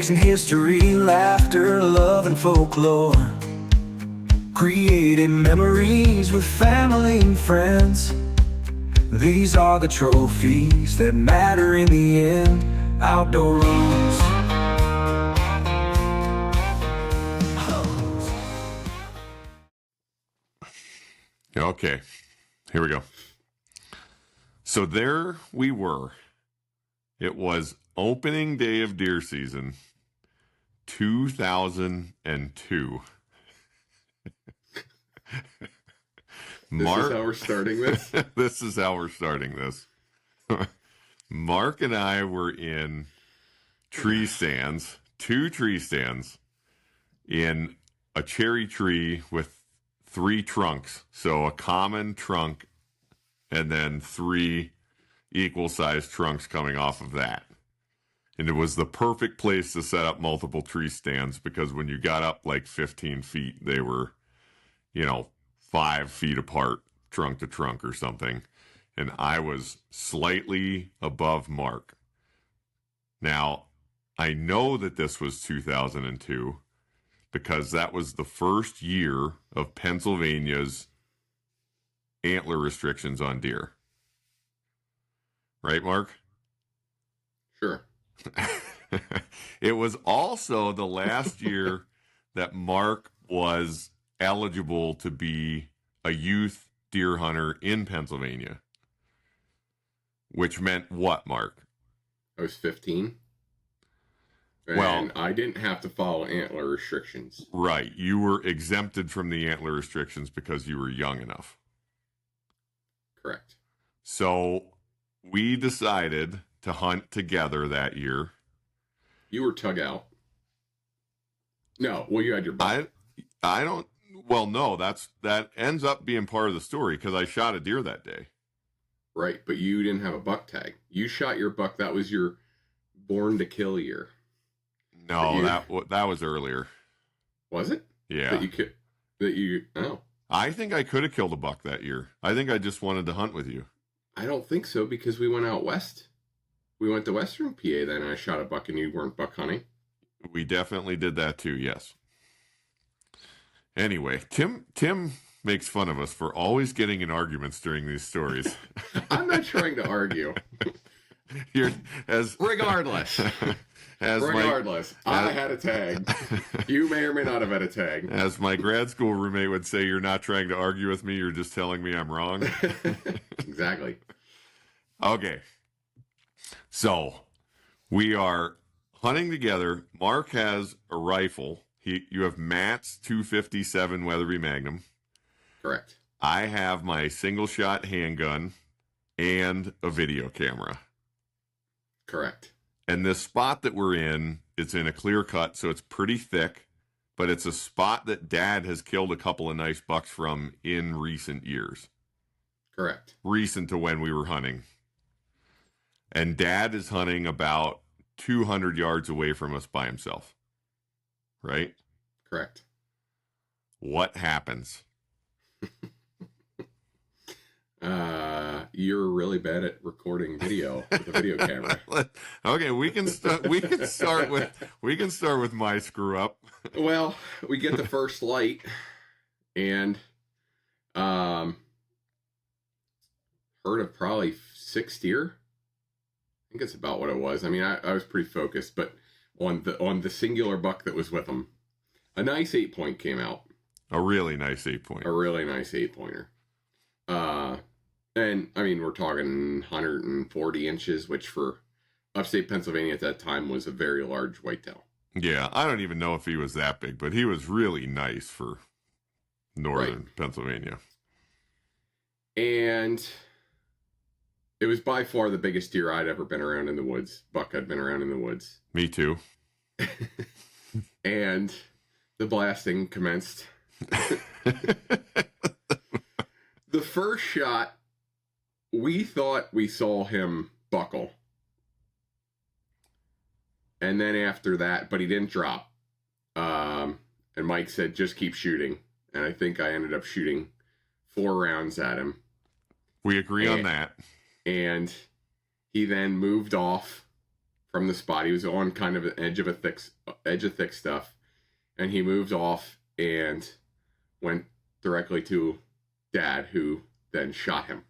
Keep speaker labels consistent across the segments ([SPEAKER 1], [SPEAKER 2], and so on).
[SPEAKER 1] Mixing history, laughter, love, and folklore. Creating memories with family and friends. These are the trophies that matter in the end. Outdoor Ruhls.
[SPEAKER 2] Okay, here we go. So there we were. It was opening day of deer season, 2002.
[SPEAKER 3] This is how we're starting this?
[SPEAKER 2] This is how we're starting this. Mark and I were in tree stands, 2 tree stands, in a cherry tree with 3 trunks. So a common trunk and then 3 equal-sized trunks coming off of that. And it was the perfect place to set up multiple tree stands because when you got up like 15 feet, they were, 5 feet apart, trunk to trunk or something. And I was slightly above Mark. Now, I know that this was 2002 because that was the first year of Pennsylvania's antler restrictions on deer. Right, Mark?
[SPEAKER 3] Sure.
[SPEAKER 2] It was also the last year that Mark was eligible to be a youth deer hunter in Pennsylvania. Which meant what, Mark?
[SPEAKER 3] I was 15. And
[SPEAKER 2] Well,
[SPEAKER 3] I didn't have to follow antler restrictions.
[SPEAKER 2] Right. You were exempted from the antler restrictions because you were young enough.
[SPEAKER 3] Correct.
[SPEAKER 2] So we decided to hunt together that year.
[SPEAKER 3] You were tug out. No, well, you had your buck.
[SPEAKER 2] I don't. Well, no, that ends up being part of the story because I shot a deer that day.
[SPEAKER 3] Right, but you didn't have a buck tag. You shot your buck. That was your born to kill year.
[SPEAKER 2] No, that was earlier.
[SPEAKER 3] Was it?
[SPEAKER 2] Yeah.
[SPEAKER 3] Oh.
[SPEAKER 2] I think I could have killed a buck that year. I think I just wanted to hunt with you.
[SPEAKER 3] I don't think so because we went out west. We went to Western PA then and I shot a buck and you weren't buck hunting.
[SPEAKER 2] We definitely did that too, yes. Anyway, Tim makes fun of us for always getting in arguments during these stories.
[SPEAKER 3] I'm not trying to argue. Regardless. I had a tag. You may or may not have had a tag.
[SPEAKER 2] As my grad school roommate would say, you're not trying to argue with me, you're just telling me I'm wrong.
[SPEAKER 3] Exactly.
[SPEAKER 2] Okay. So, we are hunting together. Mark has a rifle. You have Matt's 257 Weatherby Magnum.
[SPEAKER 3] Correct.
[SPEAKER 2] I have my single-shot handgun and a video camera.
[SPEAKER 3] Correct.
[SPEAKER 2] And this spot that we're in, it's in a clear cut, so it's pretty thick, but it's a spot that Dad has killed a couple of nice bucks from in recent years.
[SPEAKER 3] Correct.
[SPEAKER 2] Recent to when we were hunting. And Dad is hunting about 200 yards away from us by himself. Right?
[SPEAKER 3] Correct.
[SPEAKER 2] What happens?
[SPEAKER 3] You're really bad at recording video with a video camera.
[SPEAKER 2] Okay, we can start with my screw up.
[SPEAKER 3] Well, we get the first light and heard of probably 6 deer. I think it's about what it was. I mean, I was pretty focused, but on the singular buck that was with him, a nice 8-point came out.
[SPEAKER 2] A really nice 8-point.
[SPEAKER 3] A really nice 8-pointer. And I mean, we're talking 140 inches, which for upstate Pennsylvania at that time was a very large whitetail.
[SPEAKER 2] Yeah, I don't even know if he was that big, but he was really nice for northern Pennsylvania.
[SPEAKER 3] And it was by far the biggest deer I'd ever been around in the woods. Buck I'd been around in the woods.
[SPEAKER 2] Me too.
[SPEAKER 3] And the blasting commenced. The first shot, we thought we saw him buckle. And then after that, but he didn't drop. And Mike said, just keep shooting. And I think I ended up shooting 4 rounds at him.
[SPEAKER 2] We agree on that.
[SPEAKER 3] And he then moved off from the spot. He was on kind of an edge of thick stuff, and he moved off and went directly to Dad, who then shot him.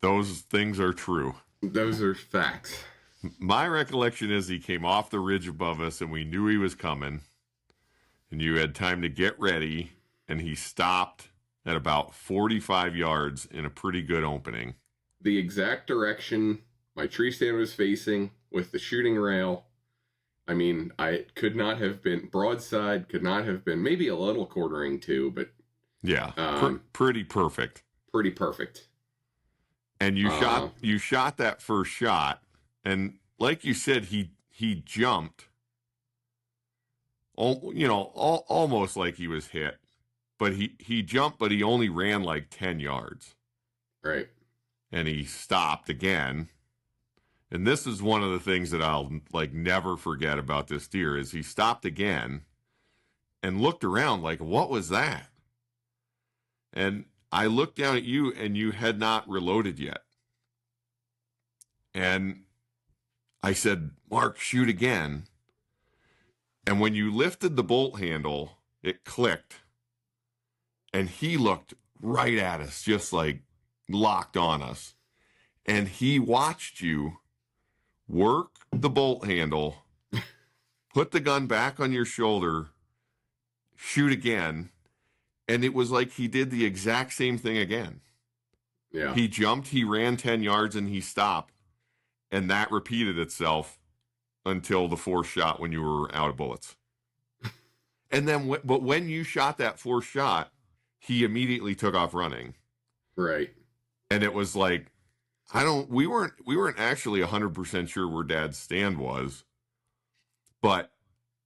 [SPEAKER 2] Those things are true.
[SPEAKER 3] Those are facts.
[SPEAKER 2] My recollection is he came off the ridge above us, and we knew he was coming, and you had time to get ready, and he stopped at about 45 yards in a pretty good opening.
[SPEAKER 3] The exact direction my tree stand was facing with the shooting rail. I mean, I could not have been broadside, could not have been, maybe a little quartering too, but
[SPEAKER 2] yeah, pretty perfect.
[SPEAKER 3] Pretty perfect.
[SPEAKER 2] And you shot that first shot, and like you said, he jumped, almost like he was hit, but he jumped, but he only ran like 10 yards.
[SPEAKER 3] Right.
[SPEAKER 2] And he stopped again. And this is one of the things that I'll never forget about this deer is he stopped again and looked around like, what was that? And I looked down at you, and you had not reloaded yet. And I said, Mark, shoot again. And when you lifted the bolt handle, it clicked. And he looked right at us, just like locked on us. And he watched you work the bolt handle, put the gun back on your shoulder, shoot again. And it was like he did the exact same thing again.
[SPEAKER 3] Yeah.
[SPEAKER 2] He jumped, he ran 10 yards, and he stopped. And that repeated itself until the fourth shot when you were out of bullets. And then, but when you shot that fourth shot, he immediately took off running.
[SPEAKER 3] Right.
[SPEAKER 2] And it was like, we weren't actually 100% sure where Dad's stand was, but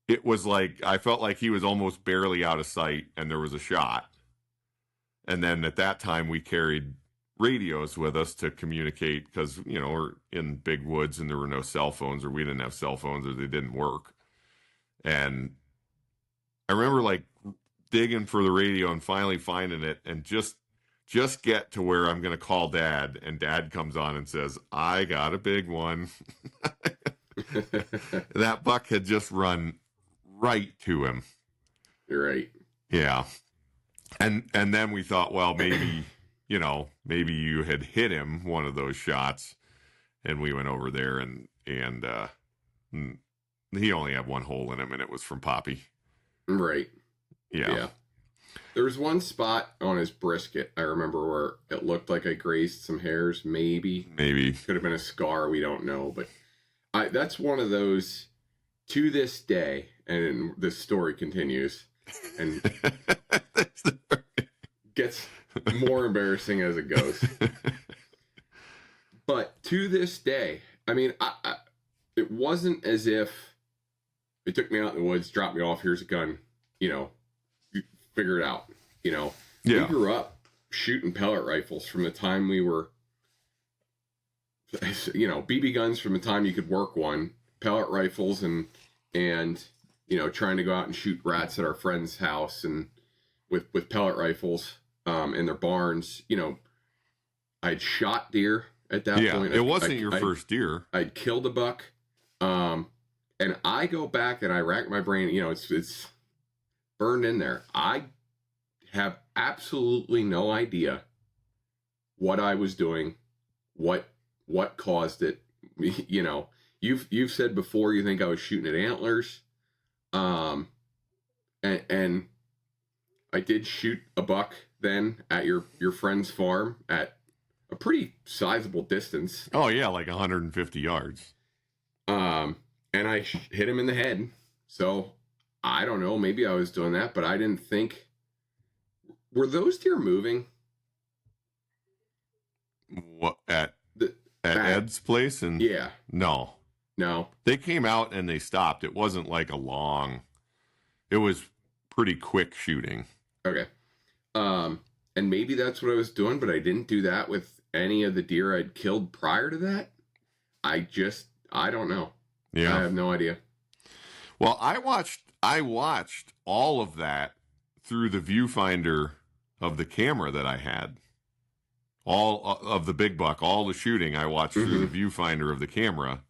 [SPEAKER 2] it was like, I felt like he was almost barely out of sight and there was a shot. And then at that time we carried radios with us to communicate because, we're in big woods and there were no cell phones, or we didn't have cell phones, or they didn't work. And I remember digging for the radio and finally finding it and just get to where I'm going to call Dad, and Dad comes on and says, I got a big one. That buck had just run right to him.
[SPEAKER 3] You're right.
[SPEAKER 2] Yeah. And then we thought, well, maybe, maybe you had hit him one of those shots, and we went over there and he only had one hole in him, and it was from Poppy.
[SPEAKER 3] Right.
[SPEAKER 2] Yeah.
[SPEAKER 3] There was one spot on his brisket, I remember, where it looked like I grazed some hairs, maybe. Could have been a scar, we don't know. But that's one of those, to this day, and this story continues, and gets more embarrassing as it goes. But to this day, I mean, it wasn't as if they took me out in the woods, dropped me off, here's a gun, you figure it out,
[SPEAKER 2] Yeah.
[SPEAKER 3] We grew up shooting pellet rifles from the time we were, BB guns from the time you could work one, pellet rifles, and trying to go out and shoot rats at our friend's house and with pellet rifles in their barns. I'd shot deer at that point.
[SPEAKER 2] It wasn't your first deer.
[SPEAKER 3] I'd killed a buck. And I go back and I rack my brain, it's burned in there. I have absolutely no idea what I was doing, what caused it. You've said before you think I was shooting at antlers. And I did shoot a buck then at your friend's farm at a pretty sizable distance.
[SPEAKER 2] Oh yeah, like 150 yards.
[SPEAKER 3] And I hit him in the head. So I don't know, maybe I was doing that, but I didn't think. Were those deer moving?
[SPEAKER 2] What at Ed's place? And
[SPEAKER 3] yeah,
[SPEAKER 2] no, they came out and they stopped. It wasn't like it was pretty quick shooting.
[SPEAKER 3] Okay. And maybe that's what I was doing, but I didn't do that with any of the deer I'd killed prior to that. I don't know.
[SPEAKER 2] Yeah.
[SPEAKER 3] I have no idea.
[SPEAKER 2] Well, I watched all of that through the viewfinder of the camera that I had. All of the big buck, all the shooting I watched through the viewfinder of the camera.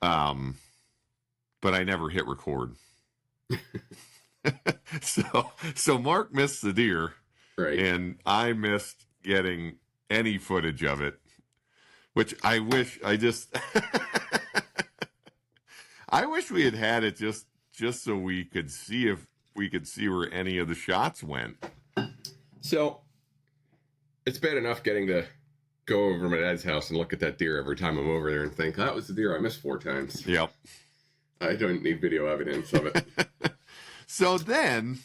[SPEAKER 2] But I never hit record. So Mark missed the deer,
[SPEAKER 3] Right.
[SPEAKER 2] and I missed getting any footage of it, which I wish I wish we had it just so we could see if we could see where any of the shots went.
[SPEAKER 3] So it's bad enough getting to go over to my dad's house and look at that deer every time I'm over there and think, that was the deer I missed 4 times.
[SPEAKER 2] Yep.
[SPEAKER 3] I don't need video evidence of it.
[SPEAKER 2] So then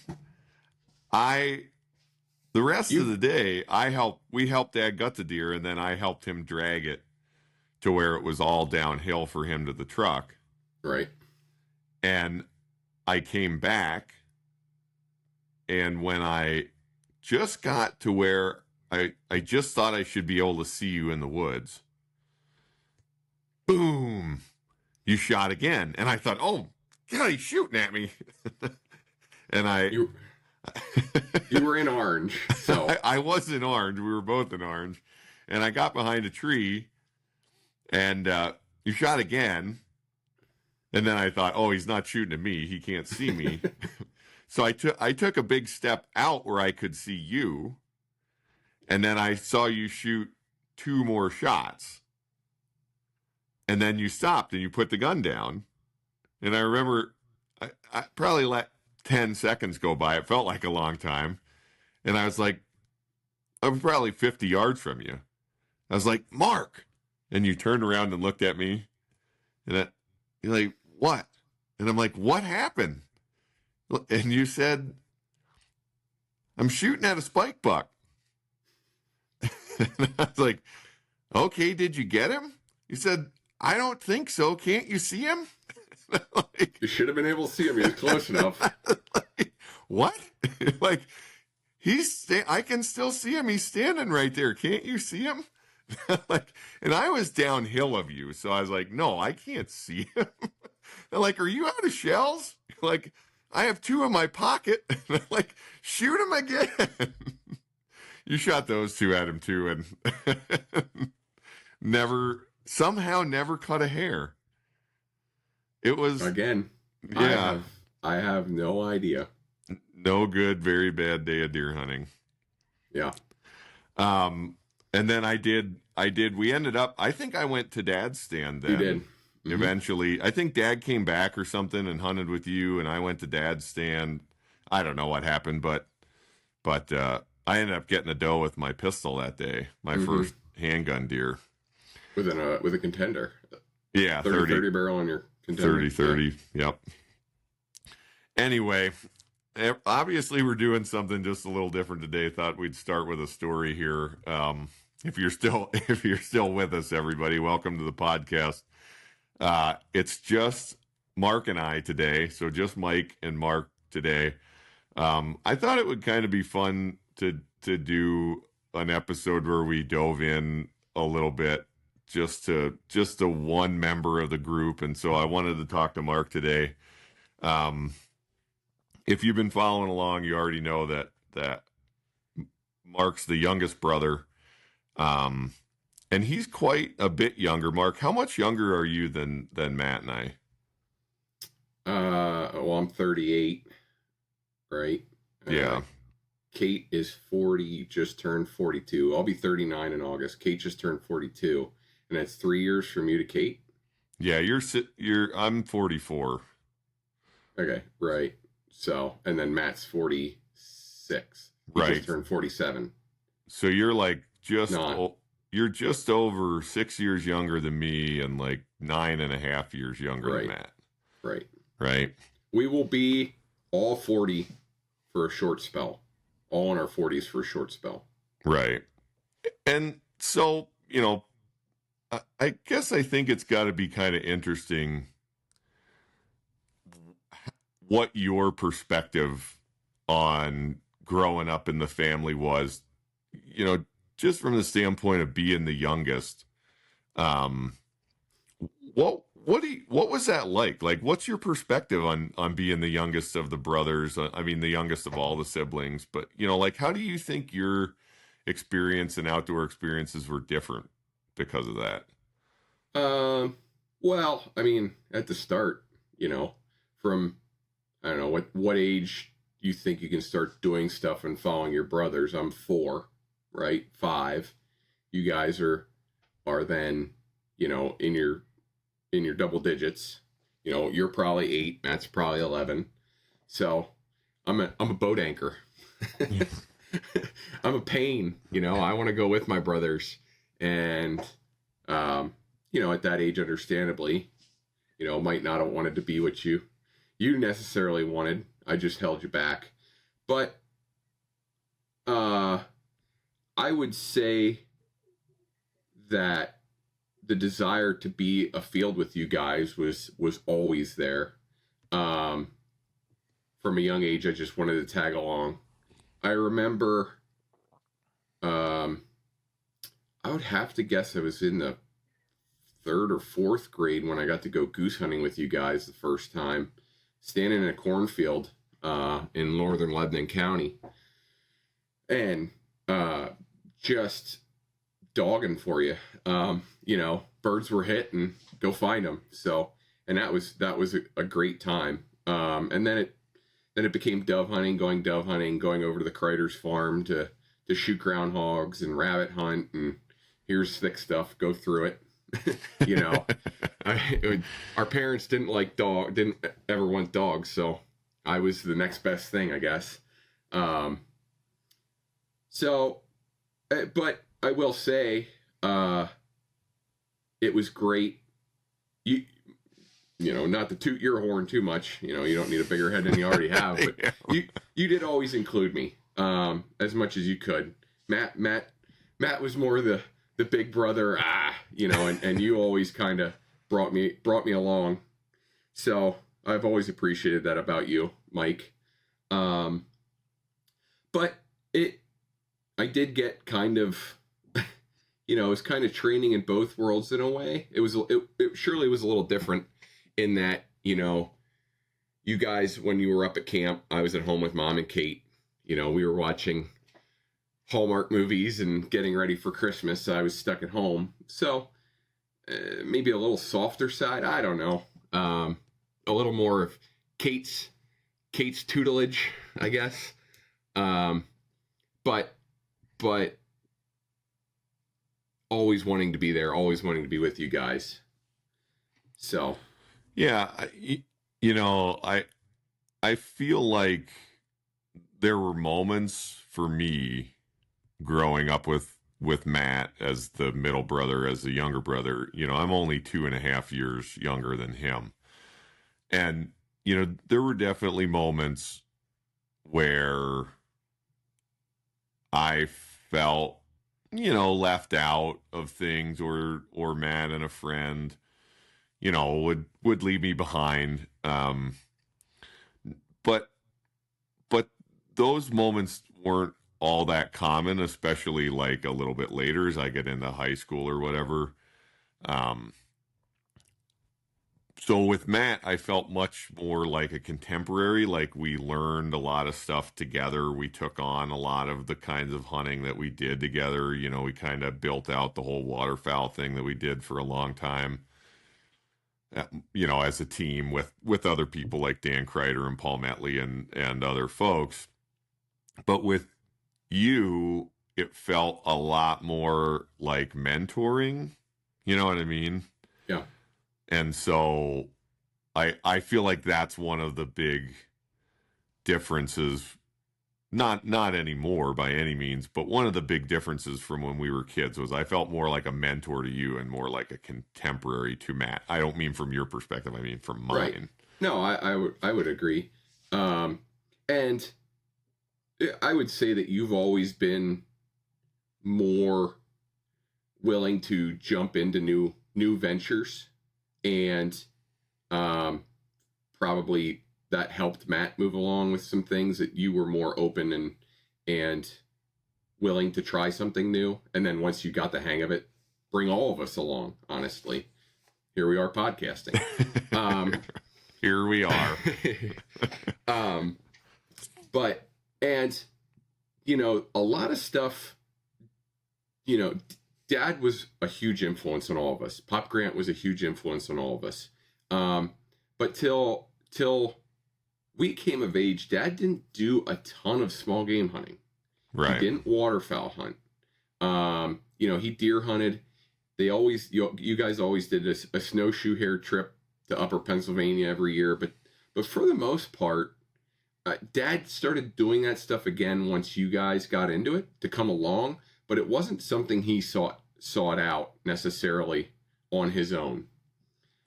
[SPEAKER 2] the rest of the day, we helped Dad gut the deer, and then I helped him drag it to where it was all downhill for him to the truck.
[SPEAKER 3] Right.
[SPEAKER 2] And I came back, and when I just got to where I just thought I should be able to see you in the woods, boom, you shot again. And I thought, oh, God, he's shooting at me. And
[SPEAKER 3] you were in orange, so
[SPEAKER 2] I was in orange. We were both in orange. And I got behind a tree, and you shot again. And then I thought, oh, he's not shooting at me. He can't see me. So I took a big step out where I could see you. And then I saw you shoot 2 more shots. And then you stopped and you put the gun down. And I remember I probably let 10 seconds go by. It felt like a long time. And I was like, I'm probably 50 yards from you. I was like, Mark. And you turned around and looked at me. And you're like, what? And I'm like, what happened? And you said, I'm shooting at a spike buck. And I was like, okay, did you get him? He said, I don't think so. Can't you see him? Like,
[SPEAKER 3] you should have been able to see him. He was close enough.
[SPEAKER 2] Like, what? Like, I can still see him. He's standing right there. Can't you see him? Like, and I was downhill of you. So I was like, no, I can't see him. They're like, are you out of shells? Like, I have 2 in my pocket. And I'm like, shoot him again. You shot those 2 at him too, and somehow never cut a hair. It was
[SPEAKER 3] again.
[SPEAKER 2] Yeah.
[SPEAKER 3] I have no idea.
[SPEAKER 2] No good, very bad day of deer hunting.
[SPEAKER 3] Yeah.
[SPEAKER 2] And then we ended up, I think I went to Dad's stand then.
[SPEAKER 3] You did. Mm-hmm.
[SPEAKER 2] Eventually. I think Dad came back or something and hunted with you, and I went to Dad's stand. I don't know what happened, but I ended up getting a doe with my pistol that day, my first handgun deer.
[SPEAKER 3] With a contender.
[SPEAKER 2] Yeah,
[SPEAKER 3] 30 barrel on your contender.
[SPEAKER 2] 30, yep. Anyway, obviously we're doing something just a little different today. Thought we'd start with a story here. If you're still with us, everybody, welcome to the podcast. It's just Mark and I today, so just Mike and Mark today. I thought it would kind of be fun to do an episode where we dove in a little bit just to one member of the group, and so I wanted to talk to Mark today. If you've been following along, you already know that Mark's the youngest brother, and he's quite a bit younger. Mark, how much younger are you than Matt and I?
[SPEAKER 3] Well, I'm 38, right?
[SPEAKER 2] Yeah.
[SPEAKER 3] Kate is 40, just turned 42. I'll be 39 in August. Kate just turned 42, and that's 3 years from you to Kate.
[SPEAKER 2] Yeah, I'm 44.
[SPEAKER 3] Okay, right. So, and then Matt's 46. He
[SPEAKER 2] right.
[SPEAKER 3] just turned 47.
[SPEAKER 2] So you're like you're just over 6 years younger than me, and like 9.5 years younger than Matt.
[SPEAKER 3] Right.
[SPEAKER 2] Right.
[SPEAKER 3] We will be all 40 for a short spell. All in our 40s for a short spell.
[SPEAKER 2] Right. And so, I guess I think it's got to be kind of interesting what your perspective on growing up in the family was, just from the standpoint of being the youngest. What was that like? Like, what's your perspective on being the youngest of the brothers? I mean, the youngest of all the siblings, but how do you think your experience and outdoor experiences were different because of that?
[SPEAKER 3] Well, I mean, at the start, from, I don't know, what age you think you can start doing stuff and following your brothers. I'm 4, right? 5. You guys are then, in your double digits. You're probably 8, Matt's probably 11. So I'm a boat anchor. I'm a pain, I want to go with my brothers. And, at that age, understandably, might not have wanted to be what you necessarily wanted. I just held you back. But, I would say that the desire to be afield with you guys was always there. From a young age, I just wanted to tag along. I remember, I would have to guess I was in the 3rd or 4th grade when I got to go goose hunting with you guys the first time, standing in a cornfield in northern Lebanon County, and just dogging for you. Birds were hit and go find them. So, and that was a great time. And then it became dove hunting, going over to the Kreider's farm to shoot groundhogs and rabbit hunt, and here's thick stuff, go through it. Our parents didn't ever want dogs, so I was the next best thing, I guess. But I will say, it was great. Not to toot your horn too much. You don't need a bigger head than you already have, but
[SPEAKER 2] Yeah.
[SPEAKER 3] you did always include me, as much as you could. Matt was more the big brother, and you always kind of brought me along. So I've always appreciated that about you, Mike. But I did get kind of, it was kind of training in both worlds in a way. It surely was a little different in that, you guys, when you were up at camp, I was at home with Mom and Kate. We were watching Hallmark movies and getting ready for Christmas. I was stuck at home. So maybe a little softer side. I don't know. A little more of Kate's tutelage, I guess. But always wanting to be there, always wanting to be with you guys. So,
[SPEAKER 2] Yeah, I feel like there were moments for me growing up with Matt as the middle brother, as the younger brother. I'm only 2.5 years younger than him. And, there were definitely moments where I felt, left out of things, or Matt and a friend, would leave me behind. But those moments weren't all that common, especially like a little bit later as I get into high school or whatever. So with Matt, I felt much more like a contemporary. Like, we learned a lot of stuff together. We took on a lot of the kinds of hunting that we did together. We kind of built out the whole waterfowl thing that we did for a long time. As a team with other people like Dan Kreider and Paul Metley and other folks. But with you, it felt a lot more like mentoring. You know what I mean?
[SPEAKER 3] yeah.
[SPEAKER 2] And so I feel like that's one of the big differences, not anymore by any means, but one of the big differences from when we were kids was I felt more like a mentor to you and more like a contemporary to Matt. I don't mean from your perspective, I mean from mine.
[SPEAKER 3] Right. No, I would agree. And I would say that you've always been more willing to jump into new ventures, and probably that helped Matt move along with some things, that you were more open and willing to try something new. And then once you got the hang of it, bring all of us along. Honestly, here we are podcasting.
[SPEAKER 2] Here we are.
[SPEAKER 3] A lot of stuff, Dad was a huge influence on all of us. Pop Grant was a huge influence on all of us. But till we came of age, Dad didn't do a ton of small game hunting.
[SPEAKER 2] Right.
[SPEAKER 3] He didn't waterfowl hunt. He deer hunted. They always, you guys always did a snowshoe hare trip to Upper Pennsylvania every year. But for the most part, Dad started doing that stuff again once you guys got into it to come along. But it wasn't something he sought out necessarily on his own.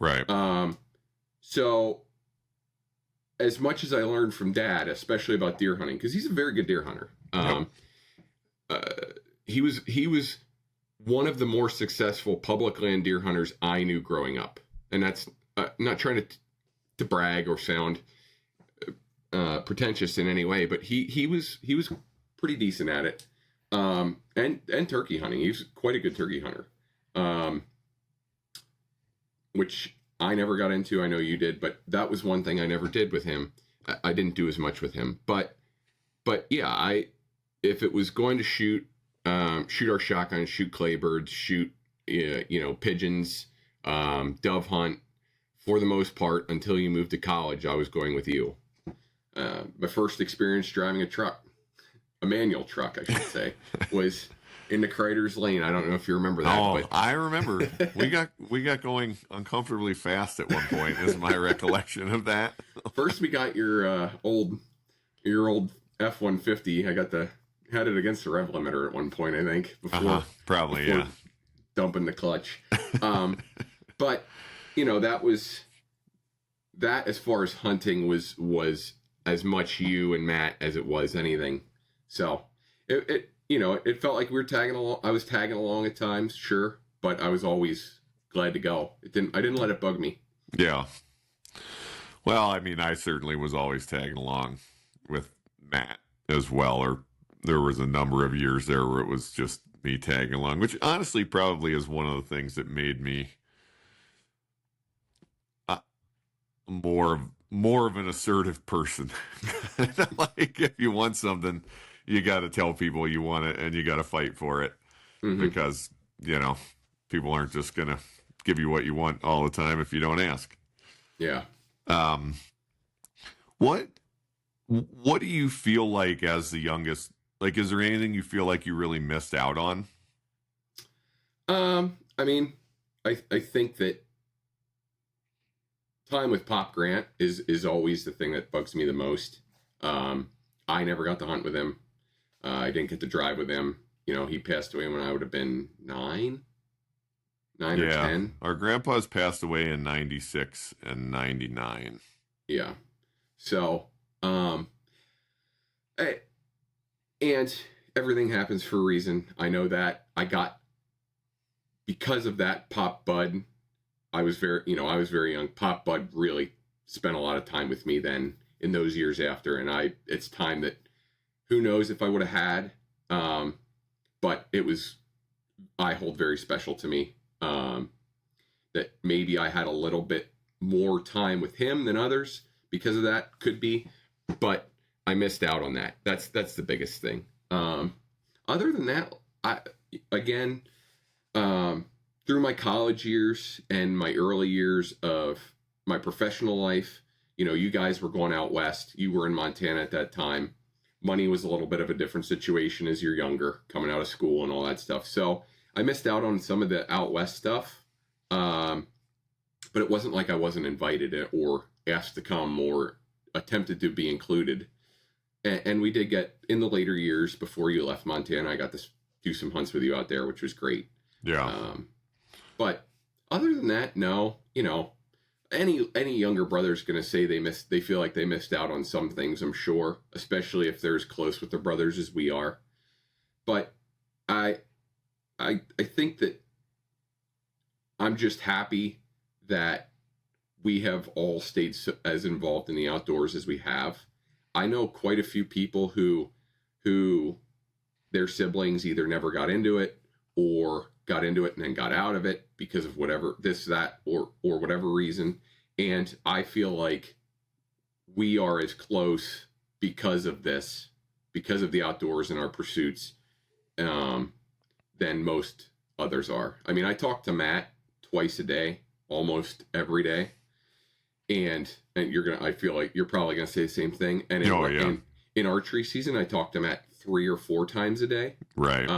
[SPEAKER 2] Right.
[SPEAKER 3] So as much as I learned from Dad, especially about deer hunting, because he's a very good deer hunter. He was one of the more successful public land deer hunters I knew growing up. And that's not trying to brag or sound pretentious in any way, but he was pretty decent at it. And turkey hunting. He's quite a good turkey hunter. Which I never got into. I know you did, but that was one thing I never did with him. I didn't do as much with him, but yeah, if it was going to shoot our shotgun, shoot claybirds, shoot, pigeons, dove hunt, for the most part, until you moved to college, I was going with you. My first experience driving a manual truck, I should say, was in the Crider's Lane. I don't know if you remember that.
[SPEAKER 2] Oh,
[SPEAKER 3] but
[SPEAKER 2] I remember. We got going uncomfortably fast at one point, is my recollection of that.
[SPEAKER 3] First, we got your old F-150. Had it against the rev limiter at one point, I think, before dumping the clutch. But that as far as hunting was as much you and Matt as it was anything. So it felt like we were tagging along. I was tagging along at times, sure, but I was always glad to go. I didn't let it bug me.
[SPEAKER 2] Yeah. Well, I mean, I certainly was always tagging along with Matt as well, or there was a number of years there where it was just me tagging along, which honestly probably is one of the things that made me more of an assertive person. Like, if you want something, you got to tell people you want it, and you got to fight for it. Mm-hmm. Because people aren't just gonna give you what you want all the time if you don't ask.
[SPEAKER 3] Yeah.
[SPEAKER 2] What do you feel like as the youngest? Like, is there anything you feel like you really missed out on?
[SPEAKER 3] I mean, I think that time with Pop Grant is always the thing that bugs me the most. I never got to hunt with him. I didn't get to drive with him. He passed away when I would have been 9 or 10.
[SPEAKER 2] Our grandpas passed away in 96 and 99.
[SPEAKER 3] Yeah. So, and everything happens for a reason. I know that. Because of that, Pop Bud, I was very young. Pop Bud really spent a lot of time with me then in those years after. And it's time that who knows if I would have had, but I hold very special to me, that maybe I had a little bit more time with him than others because of that, could be, but I missed out on that. That's the biggest thing. Other than that, through my college years and my early years of my professional life, you guys were going out west. You were in Montana at that time. Money was a little bit of a different situation as you're younger, coming out of school and all that stuff. So I missed out on some of the out west stuff. But it wasn't like I wasn't invited or asked to come or attempted to be included. And we did get, in the later years before you left Montana, I got to do some hunts with you out there, which was great.
[SPEAKER 2] Yeah.
[SPEAKER 3] But other than that, no, any younger brother's going to say they feel like they missed out on some things, I'm sure, especially if they're as close with their brothers as we are. But I think that I'm just happy that we have all stayed as involved in the outdoors as we have. I know quite a few people who their siblings either never got into it or got into it and then got out of it because of whatever, this, that, or whatever reason. And I feel like we are as close because of this, because of the outdoors and our pursuits, than most others are. I mean, I talk to Matt twice a day, almost every day, and I feel like you're probably gonna say the same thing. And in archery season, I talk to Matt 3 or 4 times a day.
[SPEAKER 2] Right.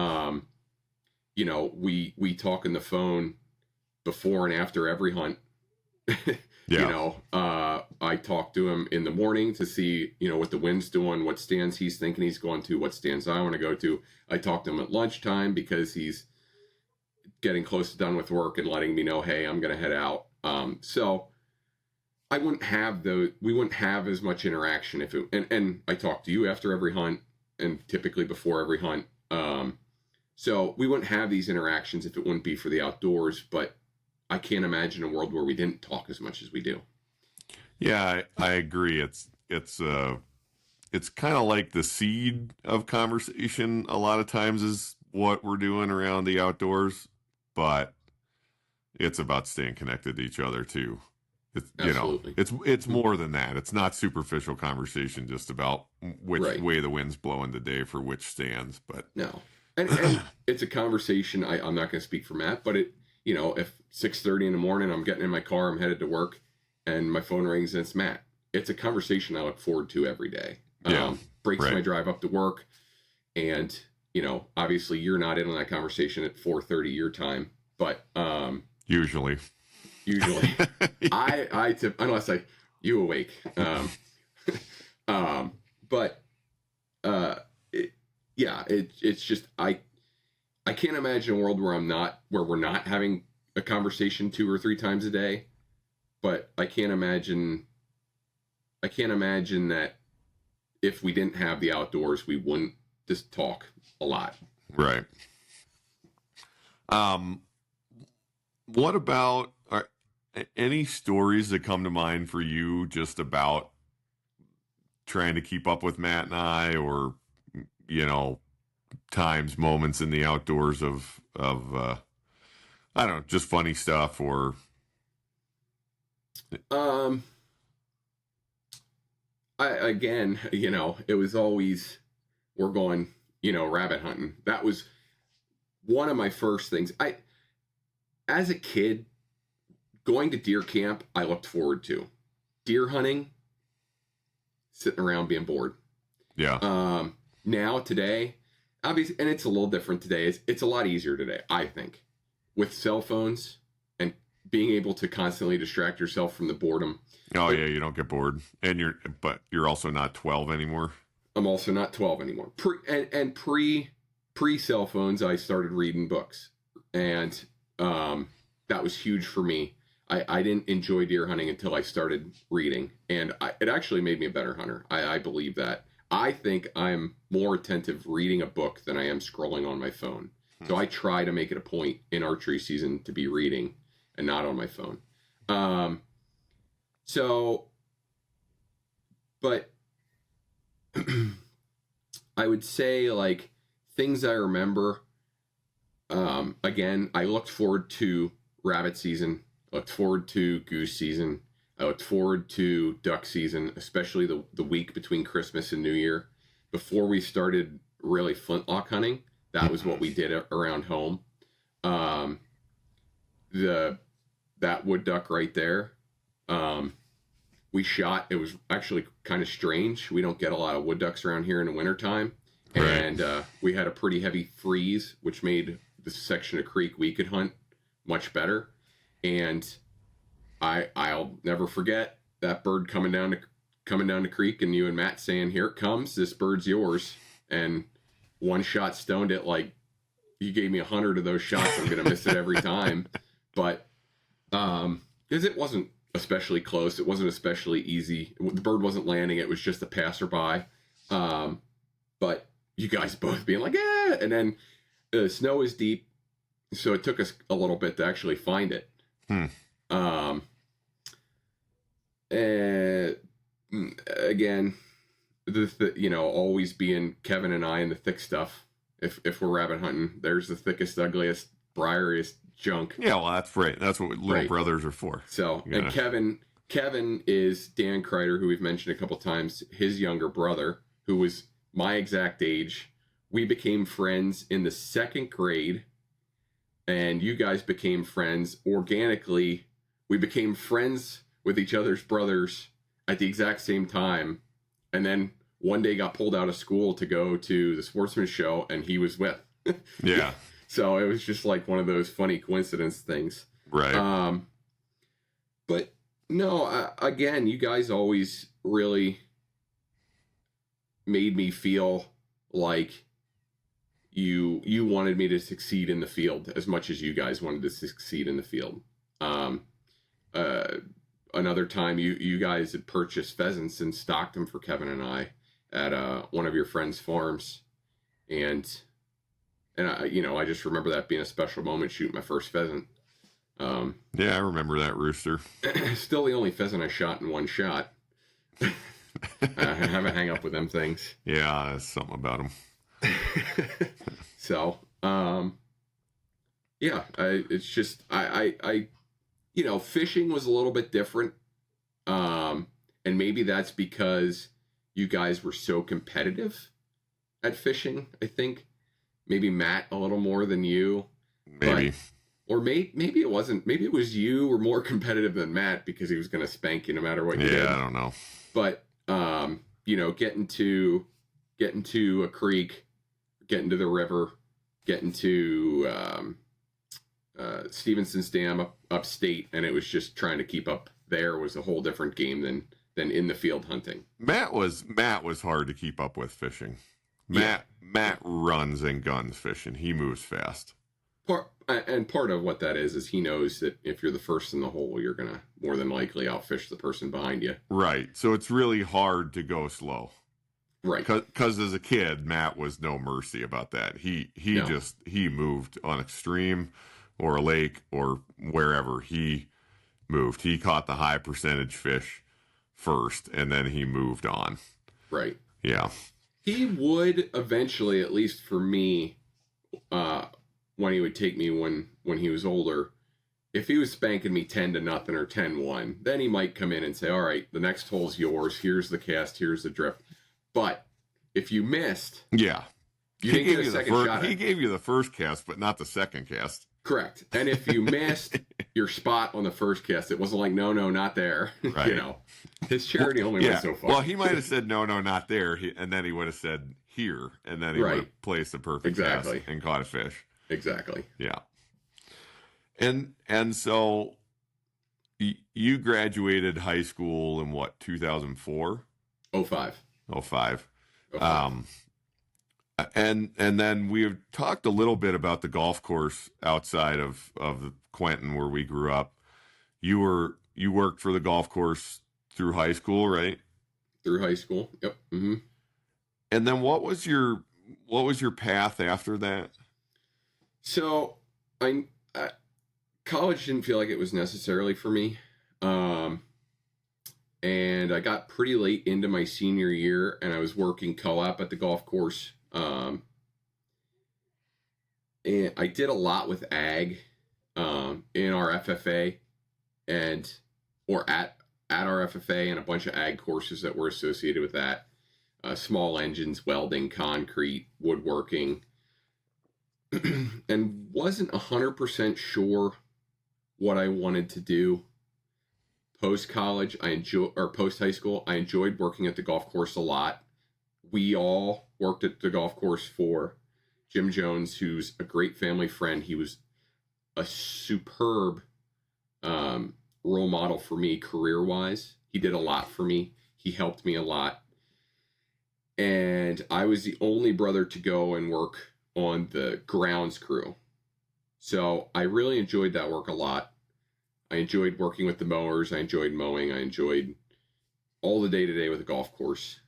[SPEAKER 3] You know, we talk on the phone before and after every hunt.
[SPEAKER 2] Yeah.
[SPEAKER 3] You know, I talk to him in the morning to see, you know, what the wind's doing, what stands he's thinking he's going to, what stands I want to go to. I talk to him at lunchtime because he's getting close to done with work and letting me know, hey, I'm going to head out. So we wouldn't have as much interaction if it, and I talk to you after every hunt and typically before every hunt. So we wouldn't have these interactions if it wouldn't be for the outdoors, but I can't imagine a world where we didn't talk as much as we do.
[SPEAKER 2] Yeah, I agree. It's kind of like the seed of conversation a lot of times is what we're doing around the outdoors, but it's about staying connected to each other too. It's, you know, it's more than that. It's not superficial conversation just about which way the wind's blowing today for which stands, but
[SPEAKER 3] no. And it's a conversation. I'm not going to speak for Matt, but you know, if 6:30 in the morning, I'm getting in my car, I'm headed to work, and my phone rings and it's Matt. It's a conversation I look forward to every day. Breaks my drive up to work, and you know, obviously you're not in on that conversation at 4:30 your time, but
[SPEAKER 2] usually,
[SPEAKER 3] I tip unless you awake. But it's just I can't imagine a world where we're not having a conversation 2 or 3 times a day, but I can't imagine that if we didn't have the outdoors, we wouldn't just talk a lot.
[SPEAKER 2] Right. What about any stories that come to mind for you just about trying to keep up with Matt and I, or, you know, moments in the outdoors of I don't know, just funny stuff or
[SPEAKER 3] again, you know, it was always we're going, you know, rabbit hunting. That was one of my first things. As a kid, going to deer camp, I looked forward to. Deer hunting, sitting around being bored.
[SPEAKER 2] Yeah.
[SPEAKER 3] Now today, obviously, and it's a little different today. It's a lot easier today, I think, with cell phones and being able to constantly distract yourself from the boredom.
[SPEAKER 2] Oh yeah, you don't get bored, and you're also not 12 anymore.
[SPEAKER 3] I'm also not 12 anymore. Pre cell phones, I started reading books, and that was huge for me. I didn't enjoy deer hunting until I started reading, and it actually made me a better hunter. I believe that. I think I'm more attentive reading a book than I am scrolling on my phone. So I try to make it a point in archery season to be reading and not on my phone. But I would say, like, things I remember, again, I looked forward to rabbit season, I looked forward to goose season, I looked forward to duck season, especially the week between Christmas and New Year. Before we started really flintlock hunting, that was what we did around home. That wood duck right there, we shot. It was actually kind of strange. We don't get a lot of wood ducks around here in the wintertime.
[SPEAKER 2] Right.
[SPEAKER 3] And we had a pretty heavy freeze, which made the section of creek we could hunt much better. And I'll never forget that bird coming down the creek, and you and Matt saying, "Here it comes. This bird's yours." And one shot stoned it. Like, you gave me 100 of those shots, I'm gonna miss it every time. But because it wasn't especially close, it wasn't especially easy. The bird wasn't landing; it was just a passerby. But you guys both being like, "Yeah," and then the snow is deep, so it took us a little bit to actually find it. Again, you know, always being Kevin and I in the thick stuff. If we're rabbit hunting, there's the thickest, ugliest, briariest junk.
[SPEAKER 2] Yeah, well, that's right. That's what little brothers are for.
[SPEAKER 3] So, and Kevin is Dan Kreider, who we've mentioned a couple times, his younger brother, who was my exact age. We became friends in the 2nd grade. and you guys became friends organically. We became friends with each other's brothers at the exact same time, and then one day got pulled out of school to go to the sportsman show, and he was with.
[SPEAKER 2] Yeah.
[SPEAKER 3] So it was just like one of those funny coincidence things.
[SPEAKER 2] Right.
[SPEAKER 3] But no, again, you guys always really made me feel like you wanted me to succeed in the field as much as you guys wanted to succeed in the field. Another time you guys had purchased pheasants and stocked them for Kevin and I at one of your friends' farms, and I just remember that being a special moment, shooting my first pheasant.
[SPEAKER 2] Yeah, I remember that rooster.
[SPEAKER 3] Still the only pheasant I shot in one shot. I have a hang up with them things.
[SPEAKER 2] Yeah, that's something about them.
[SPEAKER 3] So, yeah, it's just, fishing was a little bit different. And maybe that's because you guys were so competitive at fishing, I think. Maybe Matt a little more than you.
[SPEAKER 2] Maybe.
[SPEAKER 3] Or maybe it wasn't. Maybe it was you were more competitive than Matt because he was going to spank you no matter what you did.
[SPEAKER 2] Yeah, I don't know.
[SPEAKER 3] But, getting to a creek, getting to the river, getting to Stevenson's Dam upstate, and it was just trying to keep up there was a whole different game than in the field hunting.
[SPEAKER 2] Matt was hard to keep up with fishing. Matt runs and guns fishing. He moves fast.
[SPEAKER 3] Part of what that is he knows that if you're the first in the hole, you're gonna more than likely outfish the person behind you.
[SPEAKER 2] Right. So it's really hard to go slow.
[SPEAKER 3] Right.
[SPEAKER 2] Because as a kid, Matt was no mercy about that. He moved on a stream or a lake or wherever he moved. He caught the high percentage fish first, and then he moved on.
[SPEAKER 3] Right.
[SPEAKER 2] Yeah.
[SPEAKER 3] He would eventually, at least for me, when he would take me when he was older, if he was spanking me 10-0 or 10-1, then he might come in and say, all right, the next hole's yours. Here's the cast. Here's the drift. But if you missed,
[SPEAKER 2] yeah,
[SPEAKER 3] you didn't get a second shot.
[SPEAKER 2] He gave you the first cast, but not the second cast.
[SPEAKER 3] Correct. And if you missed your spot on the first cast, it wasn't like, no, not there.
[SPEAKER 2] Right.
[SPEAKER 3] His charity only went so far.
[SPEAKER 2] Well, he might have said, no, not there. And then he would have said here. And then he would have placed the perfect cast and caught a fish.
[SPEAKER 3] Exactly.
[SPEAKER 2] Yeah. And so you graduated high school in what, 2004?
[SPEAKER 3] 05.
[SPEAKER 2] 05. And then we've talked a little bit about the golf course outside of Quentin, where we grew up. You worked for the golf course through high school, right?
[SPEAKER 3] Through high school. Yep. Mm-hmm.
[SPEAKER 2] And then what was your path after that?
[SPEAKER 3] So college didn't feel like it was necessarily for me. And I got pretty late into my senior year, and I was working co-op at the golf course. And I did a lot with ag in our FFA or at our FFA, and a bunch of ag courses that were associated with that. Small engines, welding, concrete, woodworking, and wasn't 100% sure what I wanted to do. Post-college, post-high school, I enjoyed working at the golf course a lot. We all worked at the golf course for Jim Jones, who's a great family friend. He was a superb role model for me career-wise. He did a lot for me. He helped me a lot. And I was the only brother to go and work on the grounds crew. So I really enjoyed that work a lot. I enjoyed working with the mowers. I enjoyed mowing. I enjoyed all the day-to-day with the golf course.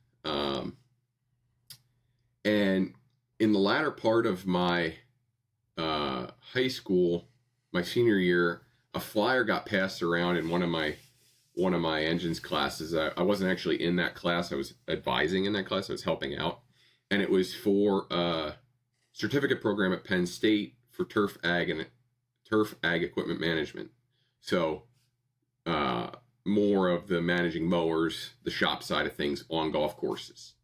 [SPEAKER 3] And in the latter part of my high school, my senior year, a flyer got passed around in one of my engines classes. I wasn't actually in that class. I was advising in that class. I was helping out. And it was for a certificate program at Penn State for turf ag equipment management. So more of the managing mowers, the shop side of things on golf courses.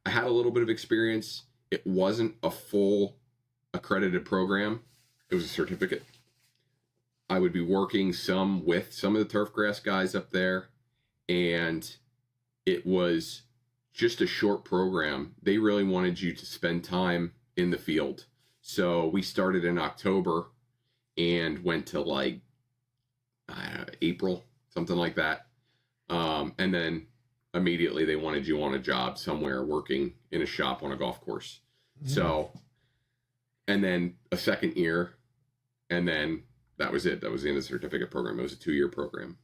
[SPEAKER 3] I had a little bit of experience. It wasn't a full accredited program. It was a certificate. I would be working some with some of the turf grass guys up there, and it was just a short program. They really wanted you to spend time in the field. So we started in October and went to like April, something like that. And then immediately they wanted you on a job somewhere working in a shop on a golf course. Mm-hmm. So, and then a second year, and then that was it. That was the end of the certificate program. It was a 2-year program.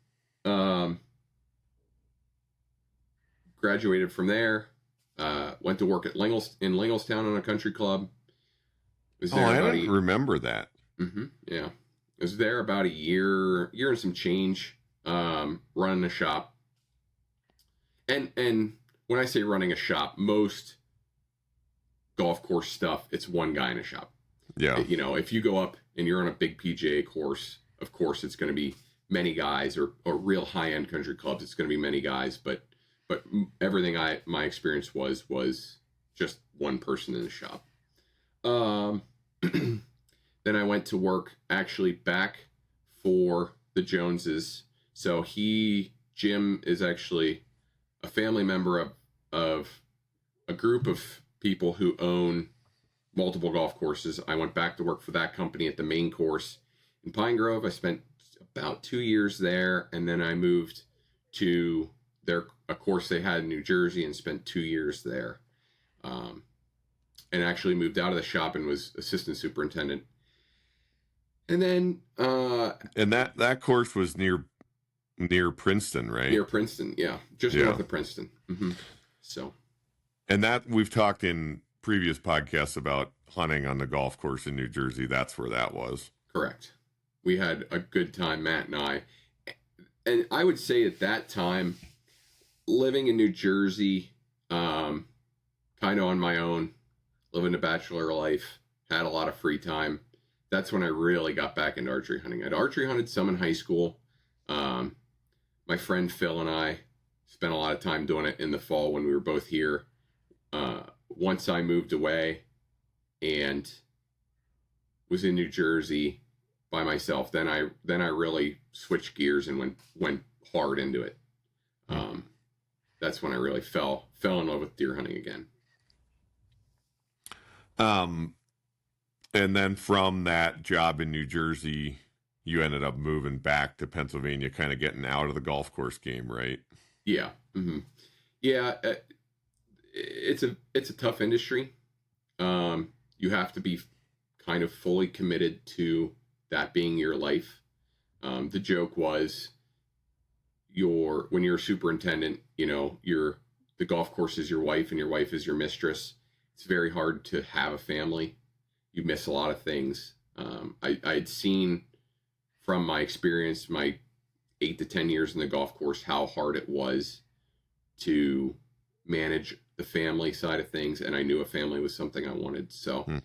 [SPEAKER 3] Graduated from there. Went to work at in Lingelstown on a country club.
[SPEAKER 2] I don't remember that.
[SPEAKER 3] Mm-hmm, yeah. I was there about a year and some change, running a shop. And when I say running a shop, most golf course stuff, it's one guy in a shop.
[SPEAKER 2] Yeah.
[SPEAKER 3] You know, if you go up and you're on a big PGA course, of course it's going to be many guys, or real high-end country clubs, it's going to be many guys, but everything my experience was just one person in the shop. Then I went to work actually back for the Joneses. So Jim is actually a family member of a group of people who own multiple golf courses. I went back to work for that company at the main course in Pine Grove. I spent about 2 years there, and then I moved to a course they had in New Jersey and spent 2 years there. And actually moved out of the shop and was assistant superintendent. And then
[SPEAKER 2] and that course was near Princeton, right?
[SPEAKER 3] Near Princeton, yeah, just north of Princeton. Mm-hmm. So,
[SPEAKER 2] and that we've talked in previous podcasts about hunting on the golf course in New Jersey. That's where that was.
[SPEAKER 3] Correct. We had a good time, Matt and I. And I would say at that time, living in New Jersey, kind of on my own, living a bachelor life, had a lot of free time. That's when I really got back into archery hunting. I'd archery hunted some in high school. My friend Phil and I spent a lot of time doing it in the fall when we were both here. Once I moved away and was in New Jersey by myself, then I really switched gears and went hard into it. That's when I really fell in love with deer hunting again.
[SPEAKER 2] And then from that job in New Jersey, you ended up moving back to Pennsylvania, kind of getting out of the golf course game, right?
[SPEAKER 3] Yeah. Mm-hmm. Yeah. It's a tough industry. You have to be kind of fully committed to that being your life. The joke was when you're a superintendent, you know, the golf course is your wife and your wife is your mistress. It's very hard to have a family. You miss a lot of things. I'd seen from my experience, my 8 to 10 years in the golf course, how hard it was to manage the family side of things. And I knew a family was something I wanted. So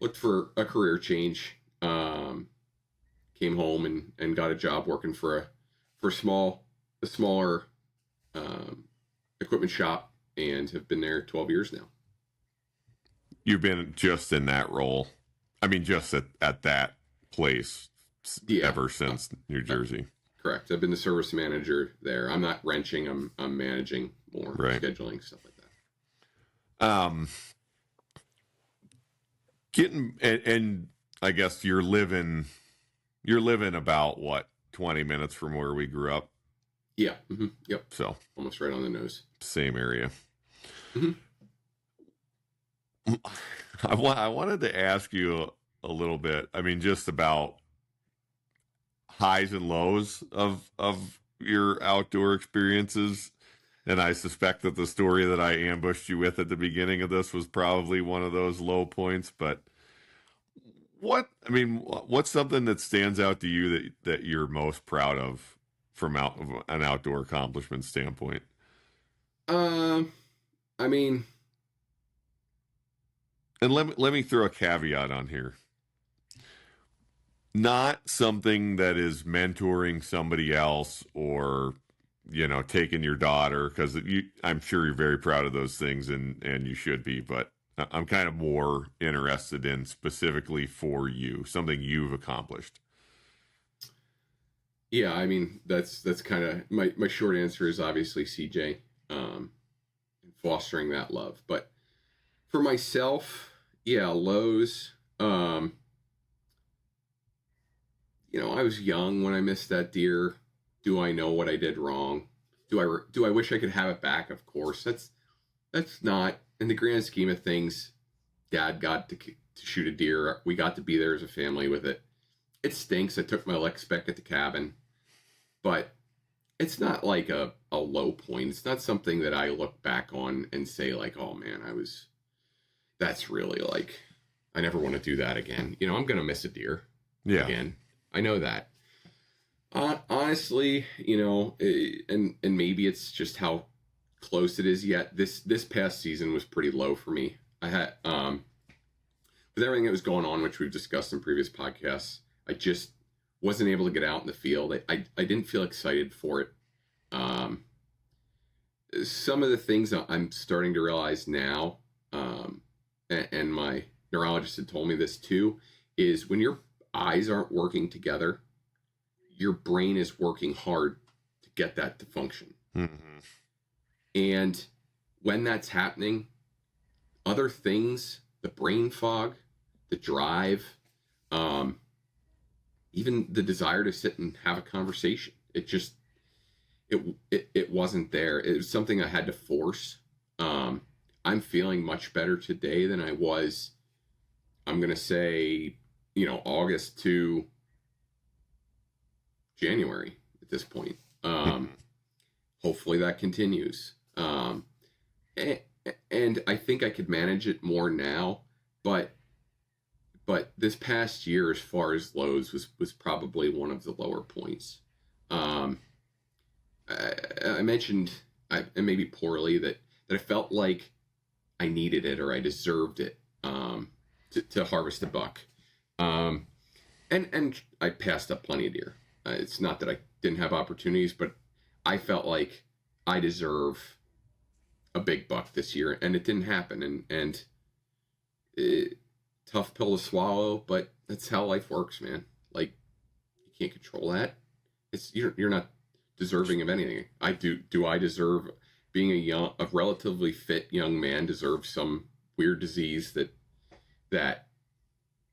[SPEAKER 3] looked for a career change, came home and got a job working for a smaller equipment shop, and have been there 12 years now.
[SPEAKER 2] You've been just in that role. I mean, just at that place ever since New Jersey.
[SPEAKER 3] Correct. I've been the service manager there. I'm not wrenching. I'm managing more, right. Scheduling, stuff like that.
[SPEAKER 2] And I guess you're living about what, 20 minutes from where we grew up?
[SPEAKER 3] Yeah. Mm-hmm. Yep.
[SPEAKER 2] So
[SPEAKER 3] almost right on the nose.
[SPEAKER 2] Same area.
[SPEAKER 3] Mm-hmm.
[SPEAKER 2] I wanted to ask you a little bit. I mean, just about highs and lows of your outdoor experiences. And I suspect that the story that I ambushed you with at the beginning of this was probably one of those low points. But what's something that stands out to you that you're most proud of from an outdoor accomplishment standpoint?
[SPEAKER 3] I mean,
[SPEAKER 2] and let me throw a caveat on here. Not something that is mentoring somebody else or, you know, taking your daughter, because I'm sure you're very proud of those things and you should be. But I'm kind of more interested in specifically for you, something you've accomplished.
[SPEAKER 3] Yeah, I mean that's kind of my short answer is obviously CJ, and fostering that love. But for myself, yeah, lows. I was young when I missed that deer. Do I know what I did wrong? Do I wish I could have it back? Of course. That's not in the grand scheme of things. Dad got to shoot a deer. We got to be there as a family with it. It stinks. I took my Lex spec at the cabin, but it's not like a low point. It's not something that I look back on and say like, oh man, that's really like, I never want to do that again. I'm going to miss a deer again. I know that. Honestly, and maybe it's just how close it is yet. This past season was pretty low for me. I had, with everything that was going on, which we've discussed in previous podcasts, I just wasn't able to get out in the field. I didn't feel excited for it. Some of the things I'm starting to realize now, and my neurologist had told me this too, is when your eyes aren't working together, your brain is working hard to get that to function.
[SPEAKER 2] Mm-hmm.
[SPEAKER 3] And when that's happening, other things, the brain fog, the drive, even the desire to sit and have a conversation, it wasn't there. It was something I had to force. I'm feeling much better today than I was, I'm going to say, August to January at this point. Hopefully that continues. And I think I could manage it more now, but this past year, as far as lows, was probably one of the lower points. I mentioned, and maybe poorly, that I felt like I needed it or I deserved it to harvest a buck. And I passed up plenty of deer. It's not that I didn't have opportunities, but I felt like I deserve a big buck this year, and it didn't happen. And tough pill to swallow, but that's how life works, man. Like, you can't control that. You're not deserving of anything. Do I deserve being a relatively fit young man, deserve some weird disease that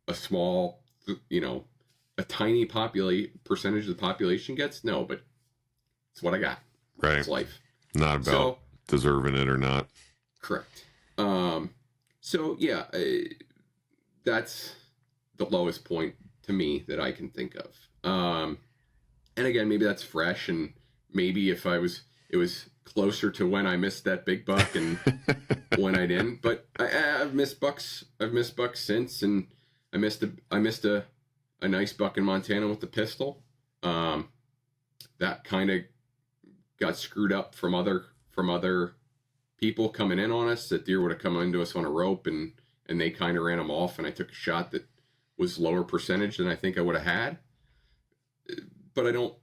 [SPEAKER 3] a small, a tiny percentage of the population gets? No, but it's what I got.
[SPEAKER 2] Right.
[SPEAKER 3] It's life.
[SPEAKER 2] Not about deserving it or not.
[SPEAKER 3] Correct. So yeah, that's the lowest point to me that I can think of. And again, maybe that's fresh, and maybe it was closer to when I missed that big buck and when I didn't. But I've missed bucks. I've missed bucks since, and I missed a nice buck in Montana with the pistol. That kind of got screwed up from other people coming in on us. That deer would have come into us on a rope, and they kind of ran them off, and I took a shot that was lower percentage than I think I would have had. But I don't.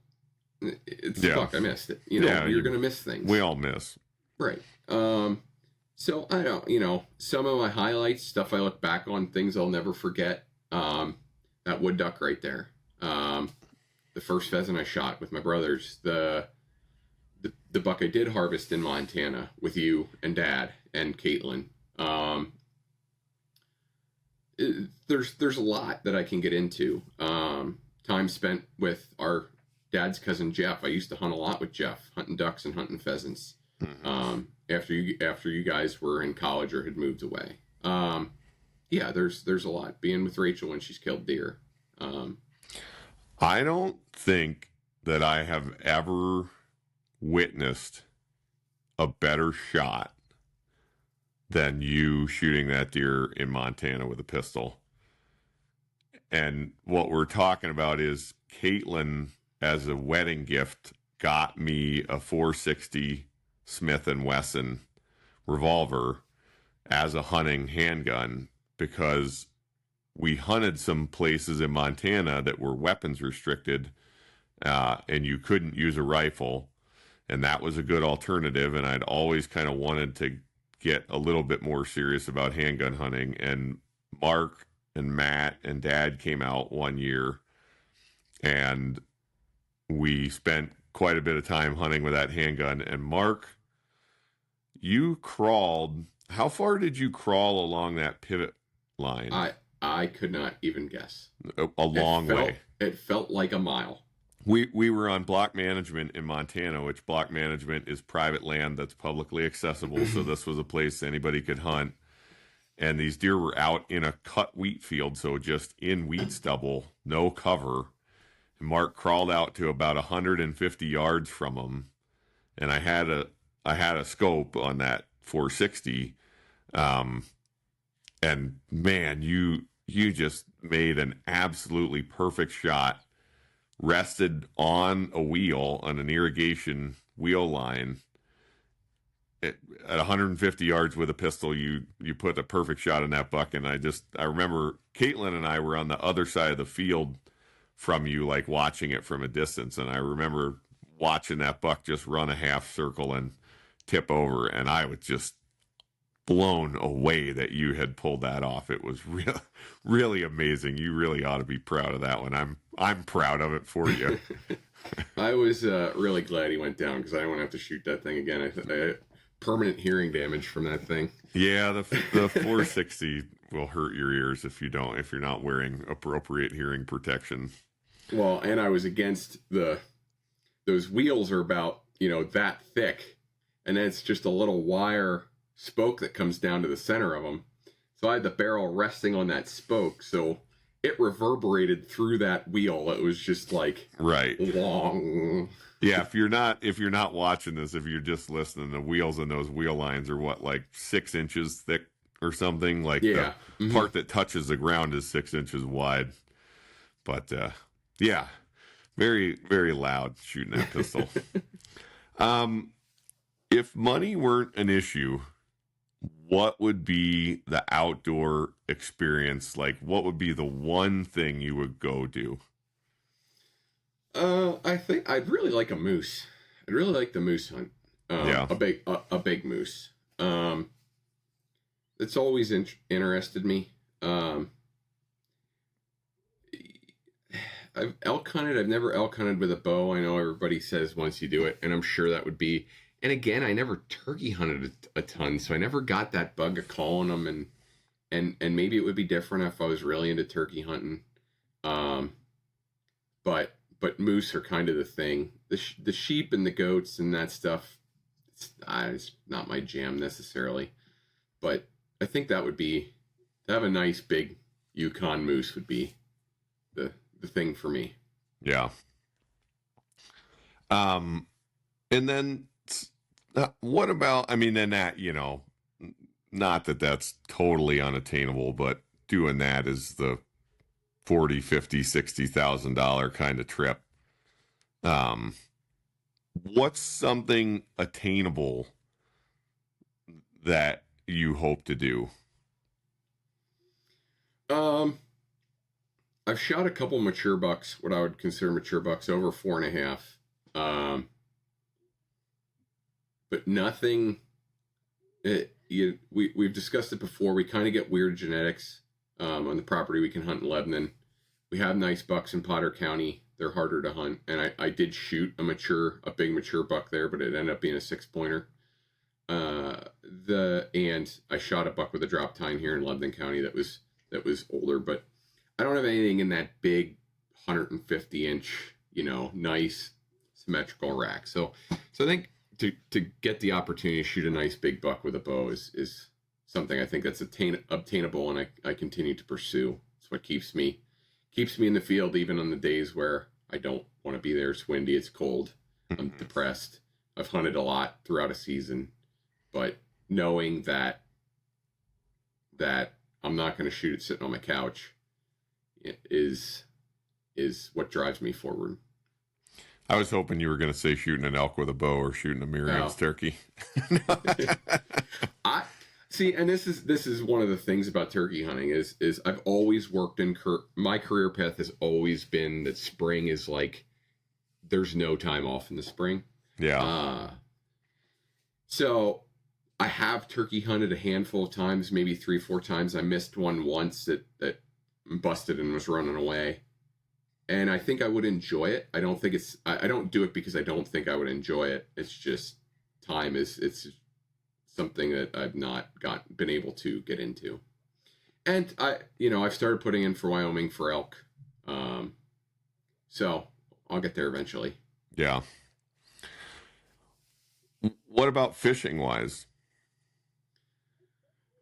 [SPEAKER 3] It's fuck. I missed it. You're gonna miss things.
[SPEAKER 2] We all miss.
[SPEAKER 3] Right. So I don't. Some of my highlights, stuff I look back on, things I'll never forget. That wood duck right there. The first pheasant I shot with my brothers. The buck I did harvest in Montana with you and Dad and Caitlin. There's a lot that I can get into. Time spent with our Dad's cousin Jeff. I used to hunt a lot with Jeff, hunting ducks and hunting pheasants. Mm-hmm. After you guys were in college or had moved away. Yeah, there's a lot. Being with Rachel when she's killed deer.
[SPEAKER 2] I don't think that I have ever witnessed a better shot than you shooting that deer in Montana with a pistol. And what we're talking about is Caitlin, as a wedding gift, got me a 460 Smith & Wesson revolver as a hunting handgun, because we hunted some places in Montana that were weapons restricted, and you couldn't use a rifle, and that was a good alternative. And I'd always kind of wanted to get a little bit more serious about handgun hunting. And Mark and Matt and Dad came out one year, and we spent quite a bit of time hunting with that handgun. And Mark, you crawled. How far did you crawl along that pivot line?
[SPEAKER 3] I could not even guess.
[SPEAKER 2] A long way.
[SPEAKER 3] It felt like a mile.
[SPEAKER 2] We were on block management in Montana, which block management is private land that's publicly accessible. So this was a place anybody could hunt. And these deer were out in a cut wheat field, so just in wheat stubble, no cover. And Mark crawled out to about 150 yards from them, and I had a scope on that 460. And man, you just made an absolutely perfect shot. Rested on a wheel, on an irrigation wheel line. At 150 yards with a pistol, you put a perfect shot in that buck. And I remember Caitlin and I were on the other side of the field from you, like watching it from a distance. And I remember watching that buck just run a half circle and tip over. And I was just blown away that you had pulled that off. It was really amazing. You really ought to be proud of that one. I'm proud of it for you.
[SPEAKER 3] I was really glad he went down, because I don't want to have to shoot that thing again. I had permanent hearing damage from that thing.
[SPEAKER 2] Yeah, the 460 will hurt your ears if you're not wearing appropriate hearing protection.
[SPEAKER 3] Well, and I was against those wheels are about, that thick, and then it's just a little wire spoke that comes down to the center of them. So I had the barrel resting on that spoke, so it reverberated through that wheel. It was just like long.
[SPEAKER 2] Yeah, if you're not watching this, if you're just listening, the wheels in those wheel lines are what, like 6 inches thick or something? Like the part that touches the ground is 6 inches wide. But yeah, very, very loud shooting that pistol. If money weren't an issue, what would be the outdoor experience? Like, what would be the one thing you would go do?
[SPEAKER 3] I think I'd really like a moose. I'd really like the moose hunt. A big moose. It's always interested me. I've elk hunted. I've never elk hunted with a bow. I know everybody says once you do it, and I'm sure that would be. And again, I never turkey hunted a ton, so I never got that bug of calling them, and maybe it would be different if I was really into turkey hunting. But moose are kind of the thing. The sheep and the goats and that stuff, it's not my jam necessarily. But I think that would be, to have a nice big Yukon moose would be the thing for me.
[SPEAKER 2] Yeah. And then what about, then that, not that that's totally unattainable, but doing that is the $40,000, $50,000, $60,000 kind of trip. What's something attainable that you hope to do?
[SPEAKER 3] I've shot a couple mature bucks, what I would consider mature bucks, over 4.5. But nothing. We've discussed it before. We kind of get weird genetics on the property we can hunt in Lebanon. We have nice bucks in Potter County. They're harder to hunt, and I did shoot a big mature buck there, but it ended up being a 6-pointer. And I shot a buck with a drop tine here in Lebanon County that was older, but I don't have anything in that big 150-inch, nice symmetrical rack. So I think to get the opportunity to shoot a nice big buck with a bow is something I think that's obtainable, and I continue to pursue. It's what keeps me in the field, even on the days where I don't want to be there. It's windy, it's cold, I'm depressed. I've hunted a lot throughout a season, but knowing that I'm not going to shoot it sitting on my couch is what drives me forward.
[SPEAKER 2] I was hoping you were going to say shooting an elk with a bow or shooting a Merriam's turkey.
[SPEAKER 3] I see, and this is one of the things about turkey hunting is I've always worked in my career path has always been that spring is like there's no time off in the spring.
[SPEAKER 2] Yeah.
[SPEAKER 3] So I have turkey hunted a handful of times, maybe 3, 4 times. I missed one once that busted and was running away. And I think I would enjoy it. I don't think I don't do it because I don't think I would enjoy it. It's just it's something that I've not been able to get into. And I've started putting in for Wyoming for elk. So I'll get there eventually.
[SPEAKER 2] Yeah. What about fishing wise?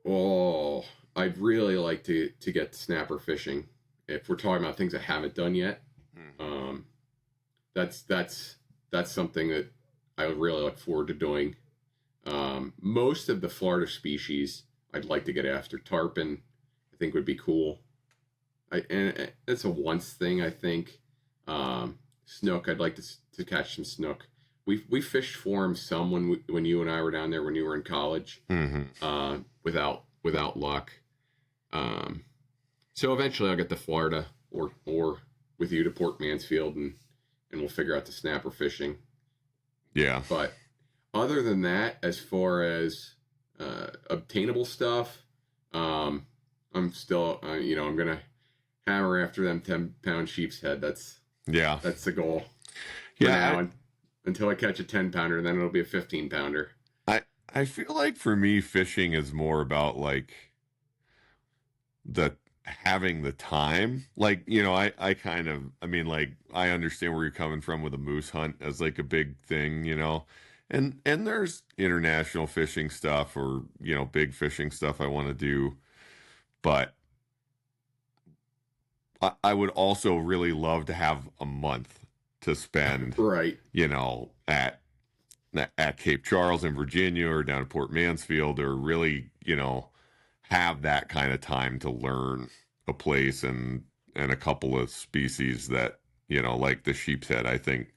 [SPEAKER 3] Oh, I'd really like to get snapper fishing. If we're talking about things I haven't done yet, that's something that I would really look forward to doing. Most of the Florida species I'd like to get after. Tarpon, I think would be cool. And it's a once thing, I think. Snook, I'd like to catch some snook. We fished for them some when you and I were down there when you were in college.
[SPEAKER 2] Mm-hmm.
[SPEAKER 3] Without luck. So eventually I'll get to Florida or with you to Port Mansfield and we'll figure out the snapper fishing.
[SPEAKER 2] Yeah.
[SPEAKER 3] But other than that, as far as obtainable stuff, I'm still I'm gonna hammer after them 10-pound sheep's head. That's the goal.
[SPEAKER 2] Yeah.
[SPEAKER 3] Until I catch a 10-pounder, then it'll be a 15-pounder.
[SPEAKER 2] I feel like for me, fishing is more about like having the time. Like, I I understand where you're coming from with a moose hunt as like a big thing, and there's international fishing stuff or, big fishing stuff I want to do. But I would also really love to have a month to spend,
[SPEAKER 3] right,
[SPEAKER 2] at Cape Charles in Virginia or down at Port Mansfield, or really, have that kind of time to learn a place and a couple of species that, like the sheep's head. I think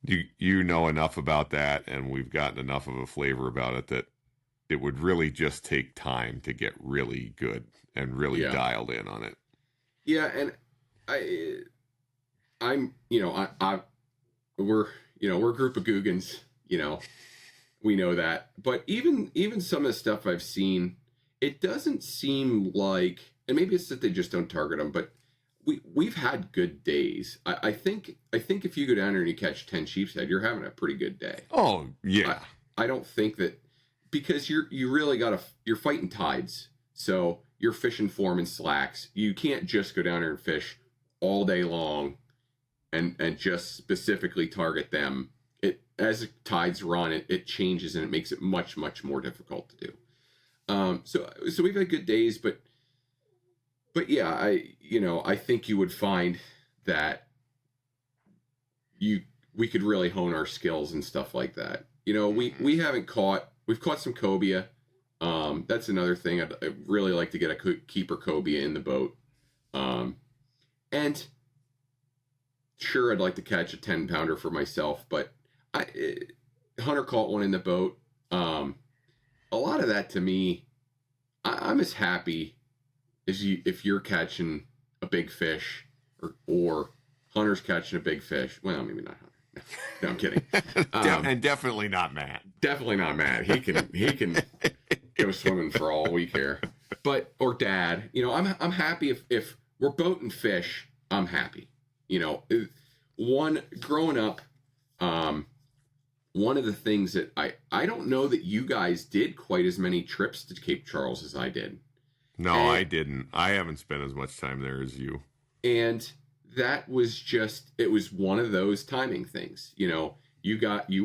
[SPEAKER 2] you know enough about that, and we've gotten enough of a flavor about it that it would really just take time to get really good and really dialed in on it.
[SPEAKER 3] Yeah, and we're a group of Googans, we know that. But even some of the stuff I've seen, it doesn't seem like, and maybe it's that they just don't target them, but we've had good days. I think if you go down there and you catch 10 sheep's head, you're having a pretty good day.
[SPEAKER 2] Oh yeah.
[SPEAKER 3] I don't think that, because you really you're fighting tides, so you're fishing for them in slacks. You can't just go down there and fish all day long and just specifically target them. As the tides run, it changes and it makes it much, much more difficult to do. So we've had good days, but yeah, I think you would find that we could really hone our skills and stuff like that. We've caught some cobia. That's another thing. I'd really like to get a keeper cobia in the boat. And sure, I'd like to catch a 10-pounder for myself, but Hunter caught one in the boat. A lot of that to me, I'm as happy as if you're catching a big fish or Hunter's catching a big fish. Well, maybe not Hunter. No, I'm kidding.
[SPEAKER 2] And definitely not Matt.
[SPEAKER 3] Definitely not Matt. He can go swimming for all we care. Or Dad. I'm happy if we're boating fish. I'm happy. Growing up, one of the things that I don't know that you guys did quite as many trips to Cape Charles as I did.
[SPEAKER 2] No, I didn't. I haven't spent as much time there as you.
[SPEAKER 3] And that was it was one of those timing things. You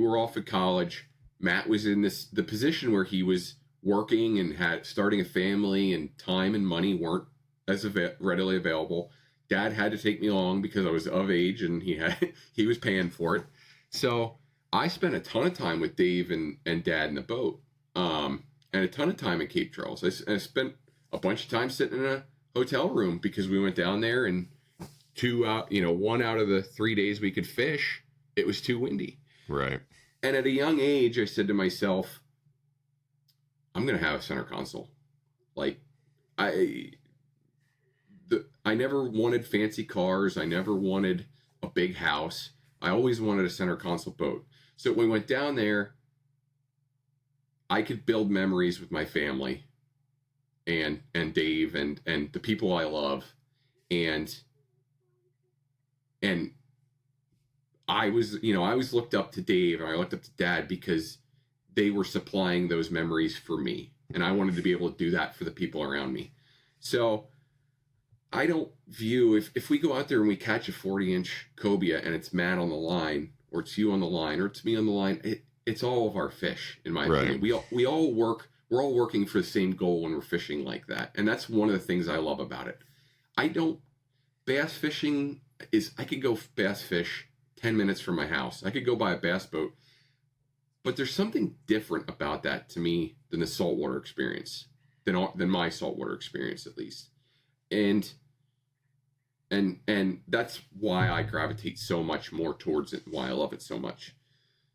[SPEAKER 3] were off at college. Matt was in the position where he was working and starting a family, and time and money weren't as readily available. Dad had to take me along because I was of age and he was paying for it. So I spent a ton of time with Dave and Dad in the boat, and a ton of time in Cape Charles. I spent a bunch of time sitting in a hotel room because we went down there, and 1 out of the 3 days we could fish, it was too windy.
[SPEAKER 2] Right.
[SPEAKER 3] And at a young age, I said to myself, I'm going to have a center console. Like, I never wanted fancy cars. I never wanted a big house. I always wanted a center console boat. So when we went down there, I could build memories with my family and Dave and the people I love, and I was, I was looked up to Dave and I looked up to Dad because they were supplying those memories for me, and I wanted to be able to do that for the people around me. So I don't view, if we go out there and we catch a 40-inch cobia and it's Matt on the line, or it's you on the line, or it's me on the line, it's all of our fish, in my opinion. We're all working for the same goal when we're fishing like that, and that's one of the things I love about it. Bass fishing I could go bass fish 10 minutes from my house. I could go buy a bass boat, but there's something different about that to me than the saltwater experience, than my saltwater experience, at least. And that's why I gravitate so much more towards it, and why I love it so much.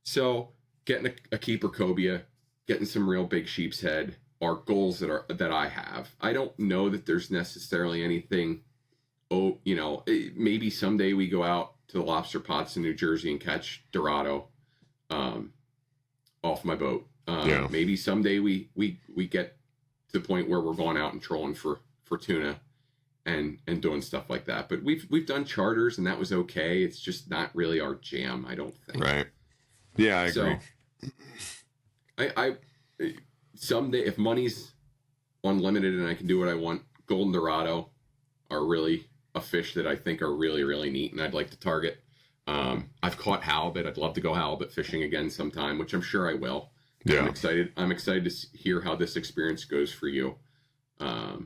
[SPEAKER 3] So getting a keeper cobia, getting some real big sheep's head are goals that I have. I don't know that there's necessarily anything. Maybe someday we go out to the lobster pots in New Jersey and catch Dorado off my boat. Maybe someday we get to the point where we're going out and trolling for tuna and doing stuff like that. But we've done charters, and that was okay. It's just not really our jam, I don't think.
[SPEAKER 2] Right. Yeah, I agree.
[SPEAKER 3] I someday, if money's unlimited and I can do what I want, golden Dorado are really a fish that I think are really, really neat, and I'd like to target. I've caught halibut. I'd love to go halibut fishing again sometime, which I'm sure I will. Yeah. I'm excited to hear how this experience goes for you. But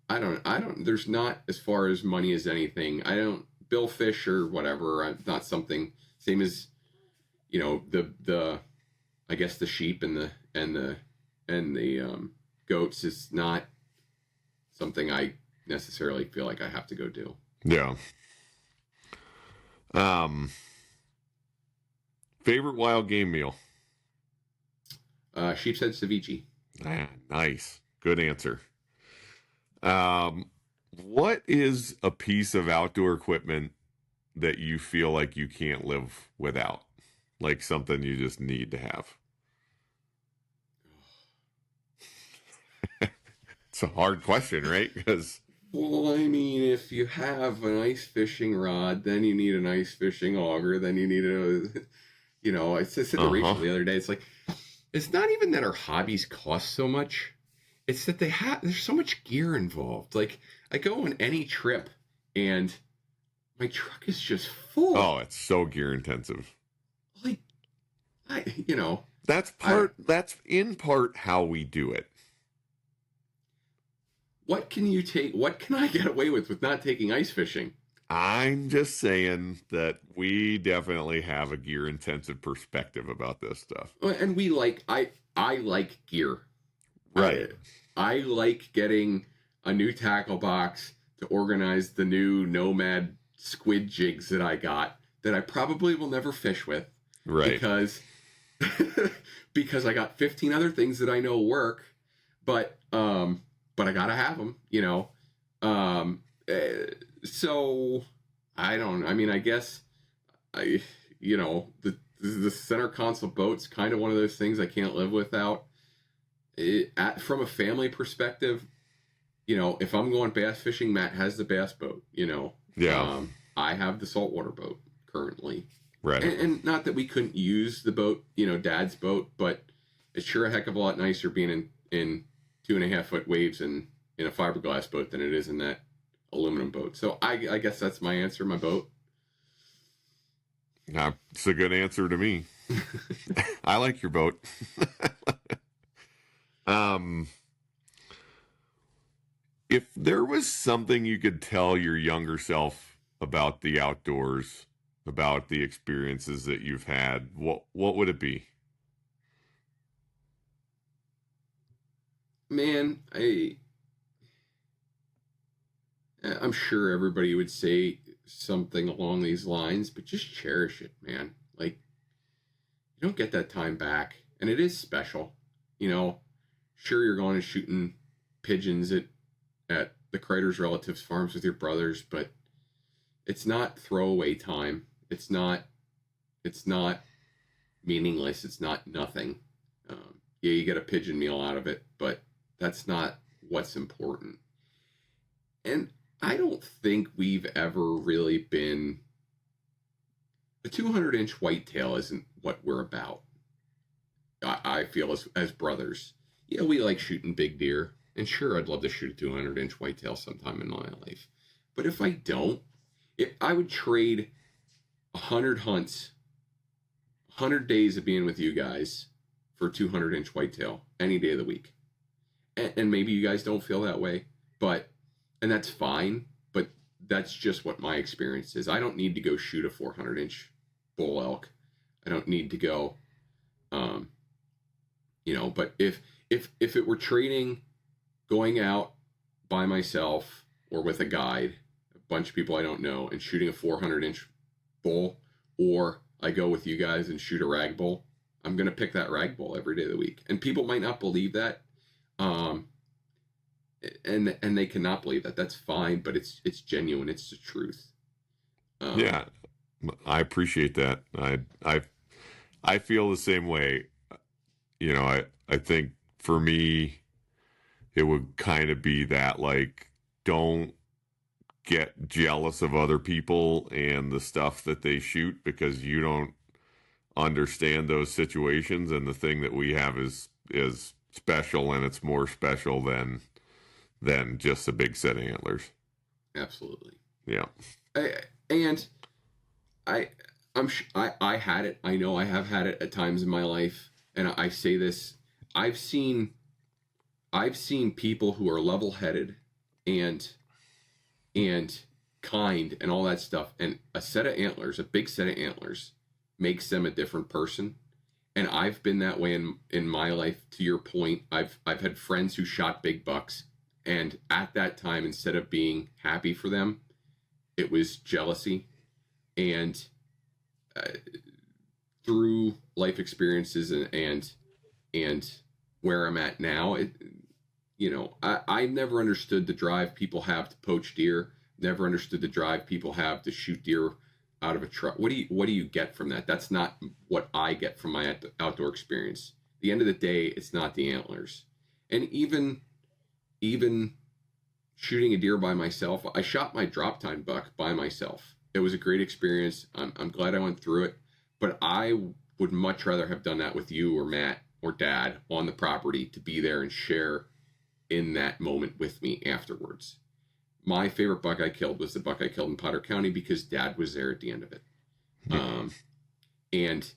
[SPEAKER 3] I don't, there's not, as far as money as anything, I don't bill fish or whatever. I'm not something, same as, I guess the sheep and the goats is not something I necessarily feel like I have to go do.
[SPEAKER 2] Yeah. Favorite wild game meal?
[SPEAKER 3] Sheep's head ceviche.
[SPEAKER 2] Ah, nice. Good answer. What is a piece of outdoor equipment that you feel like you can't live without? Like something you just need to have? It's a hard question, right? Because,
[SPEAKER 3] well, I mean, if you have an ice fishing rod, then you need an ice fishing auger, then you need I said to Rachel the other day, it's like, it's not even that our hobbies cost so much. It's that there's so much gear involved. Like, I go on any trip and my truck is just full.
[SPEAKER 2] Oh, it's so gear intensive.
[SPEAKER 3] Like,
[SPEAKER 2] that's in part how we do it.
[SPEAKER 3] What can I get away with not taking ice fishing?
[SPEAKER 2] I'm just saying that we definitely have a gear intensive perspective about this stuff.
[SPEAKER 3] And I like gear.
[SPEAKER 2] Right.
[SPEAKER 3] I like getting a new tackle box to organize the new Nomad squid jigs that I got that I probably will never fish with.
[SPEAKER 2] Right.
[SPEAKER 3] Because I got 15 other things that I know work, but I gotta have them, so I don't, I mean, I guess the center console boat's kind of one of those things I can't live without. From a family perspective, if I'm going bass fishing, Matt has the bass boat,
[SPEAKER 2] Yeah.
[SPEAKER 3] I have the saltwater boat currently.
[SPEAKER 2] Right.
[SPEAKER 3] And not that we couldn't use the boat, Dad's boat, but it's sure a heck of a lot nicer being in 2.5 foot waves in a fiberglass boat than it is in that aluminum boat. So I guess that's my answer, my boat.
[SPEAKER 2] It's a good answer to me. I like your boat. If there was something you could tell your younger self about the outdoors, about the experiences that you've had, what would it be?
[SPEAKER 3] Man, I'm sure everybody would say something along these lines, but just cherish it, man. Like, you don't get that time back, and it is special. Sure, you're going and shooting pigeons at the Crider's relatives' farms with your brothers, but it's not throwaway time. It's not meaningless. It's not nothing. Yeah, you get a pigeon meal out of it, but that's not what's important. And I don't think we've ever really been. A 200-inch whitetail isn't what we're about. I feel as brothers. Yeah, we like shooting big deer. And sure, I'd love to shoot a 200-inch whitetail sometime in my life. But if I don't, if I would trade 100 hunts, 100 days of being with you guys for a 200-inch whitetail any day of the week. And maybe you guys don't feel that way, and that's fine, but that's just what my experience is. I don't need to go shoot a 400-inch bull elk. I don't need to go, but if it were trading, going out by myself or with a guide, a bunch of people I don't know, and shooting a 400-inch bull, or I go with you guys and shoot a rag bull, I'm going to pick that rag bull every day of the week. And people might not believe that. And they cannot believe that. That's fine, but it's genuine. It's the truth.
[SPEAKER 2] Yeah, I appreciate that. I feel the same way. I think for me, it would kind of be that, like, don't get jealous of other people and the stuff that they shoot, because you don't understand those situations, and the thing that we have is special, and it's more special than just a big set of antlers.
[SPEAKER 3] Absolutely.
[SPEAKER 2] Yeah.
[SPEAKER 3] I had it. I know I have had it at times in my life, and I say this. I've seen people who are level-headed and kind and all that stuff, and a set of antlers, a big set of antlers, makes them a different person. And I've been that way in my life. To your point, I've had friends who shot big bucks, and at that time, instead of being happy for them, it was jealousy. And through life experiences and where I'm at now, I never understood the drive people have to poach deer. Never understood the drive people have to shoot deer out of a truck. What do you get from that? That's not what I get from my outdoor experience. At the end of the day, it's not the antlers. And even shooting a deer by myself, I shot my drop tine buck by myself. It was a great experience. I'm glad I went through it, but I would much rather have done that with you or Matt or Dad on the property, to be there and share in that moment with me afterwards. My favorite buck I killed was the buck I killed in Potter County, because Dad was there at the end of it. And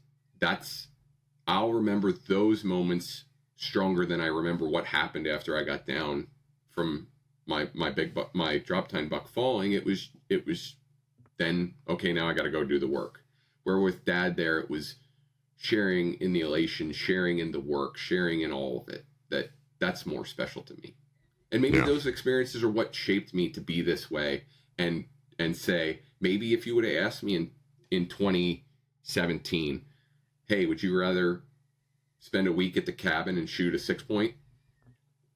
[SPEAKER 3] I'll remember those moments stronger than I remember what happened after I got down from my drop tine buck falling. It was then, okay, now I got to go do the work. Where with Dad there, it was sharing in the elation, sharing in the work, sharing in all of it. That's more special to me. And maybe those experiences are what shaped me to be this way, and say, maybe if you would have asked me in 2017, hey, would you rather spend a week at the cabin and shoot a 6-point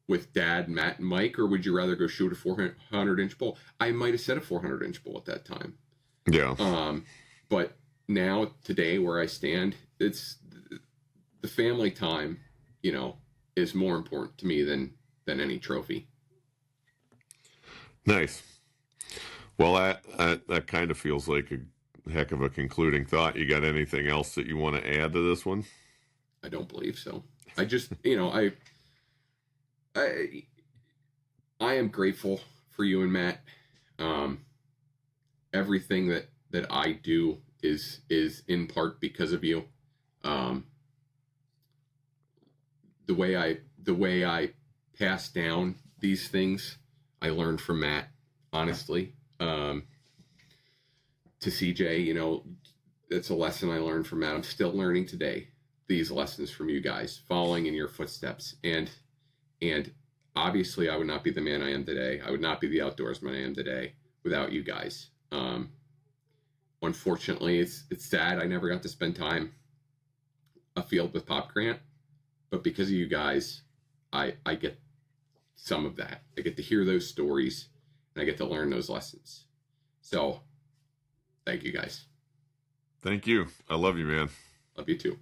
[SPEAKER 3] with Dad, Matt, and Mike, or would you rather go shoot a 400-inch bull? I might have said a 400-inch bull at that time.
[SPEAKER 2] Yeah.
[SPEAKER 3] But now, today, where I stand, it's the family time, is more important to me than any trophy.
[SPEAKER 2] Nice. Well, that kind of feels like a heck of a concluding thought. You got anything else that you want to add to this one?
[SPEAKER 3] I don't believe so. I just, I am grateful for you and Matt. Everything that I do is in part because of you. The way I pass down these things, I learned from Matt, honestly. To CJ, it's a lesson I learned from Matt. I'm still learning today these lessons from you guys, following in your footsteps. And obviously I would not be the man I am today. I would not be the outdoorsman I am today without you guys. Unfortunately, it's sad I never got to spend time afield with Pop Grant, but because of you guys, I get some of that. I get to hear those stories, and I get to learn those lessons. So, thank you guys.
[SPEAKER 2] Thank you. I love you, man.
[SPEAKER 3] Love you too.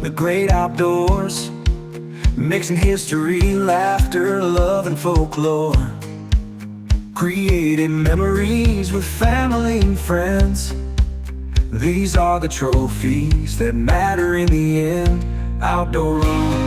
[SPEAKER 1] the great outdoors, mixing history, laughter, love, and folklore. Creating memories with family and friends. These are the trophies that matter in the end. Outdoor Ruhls.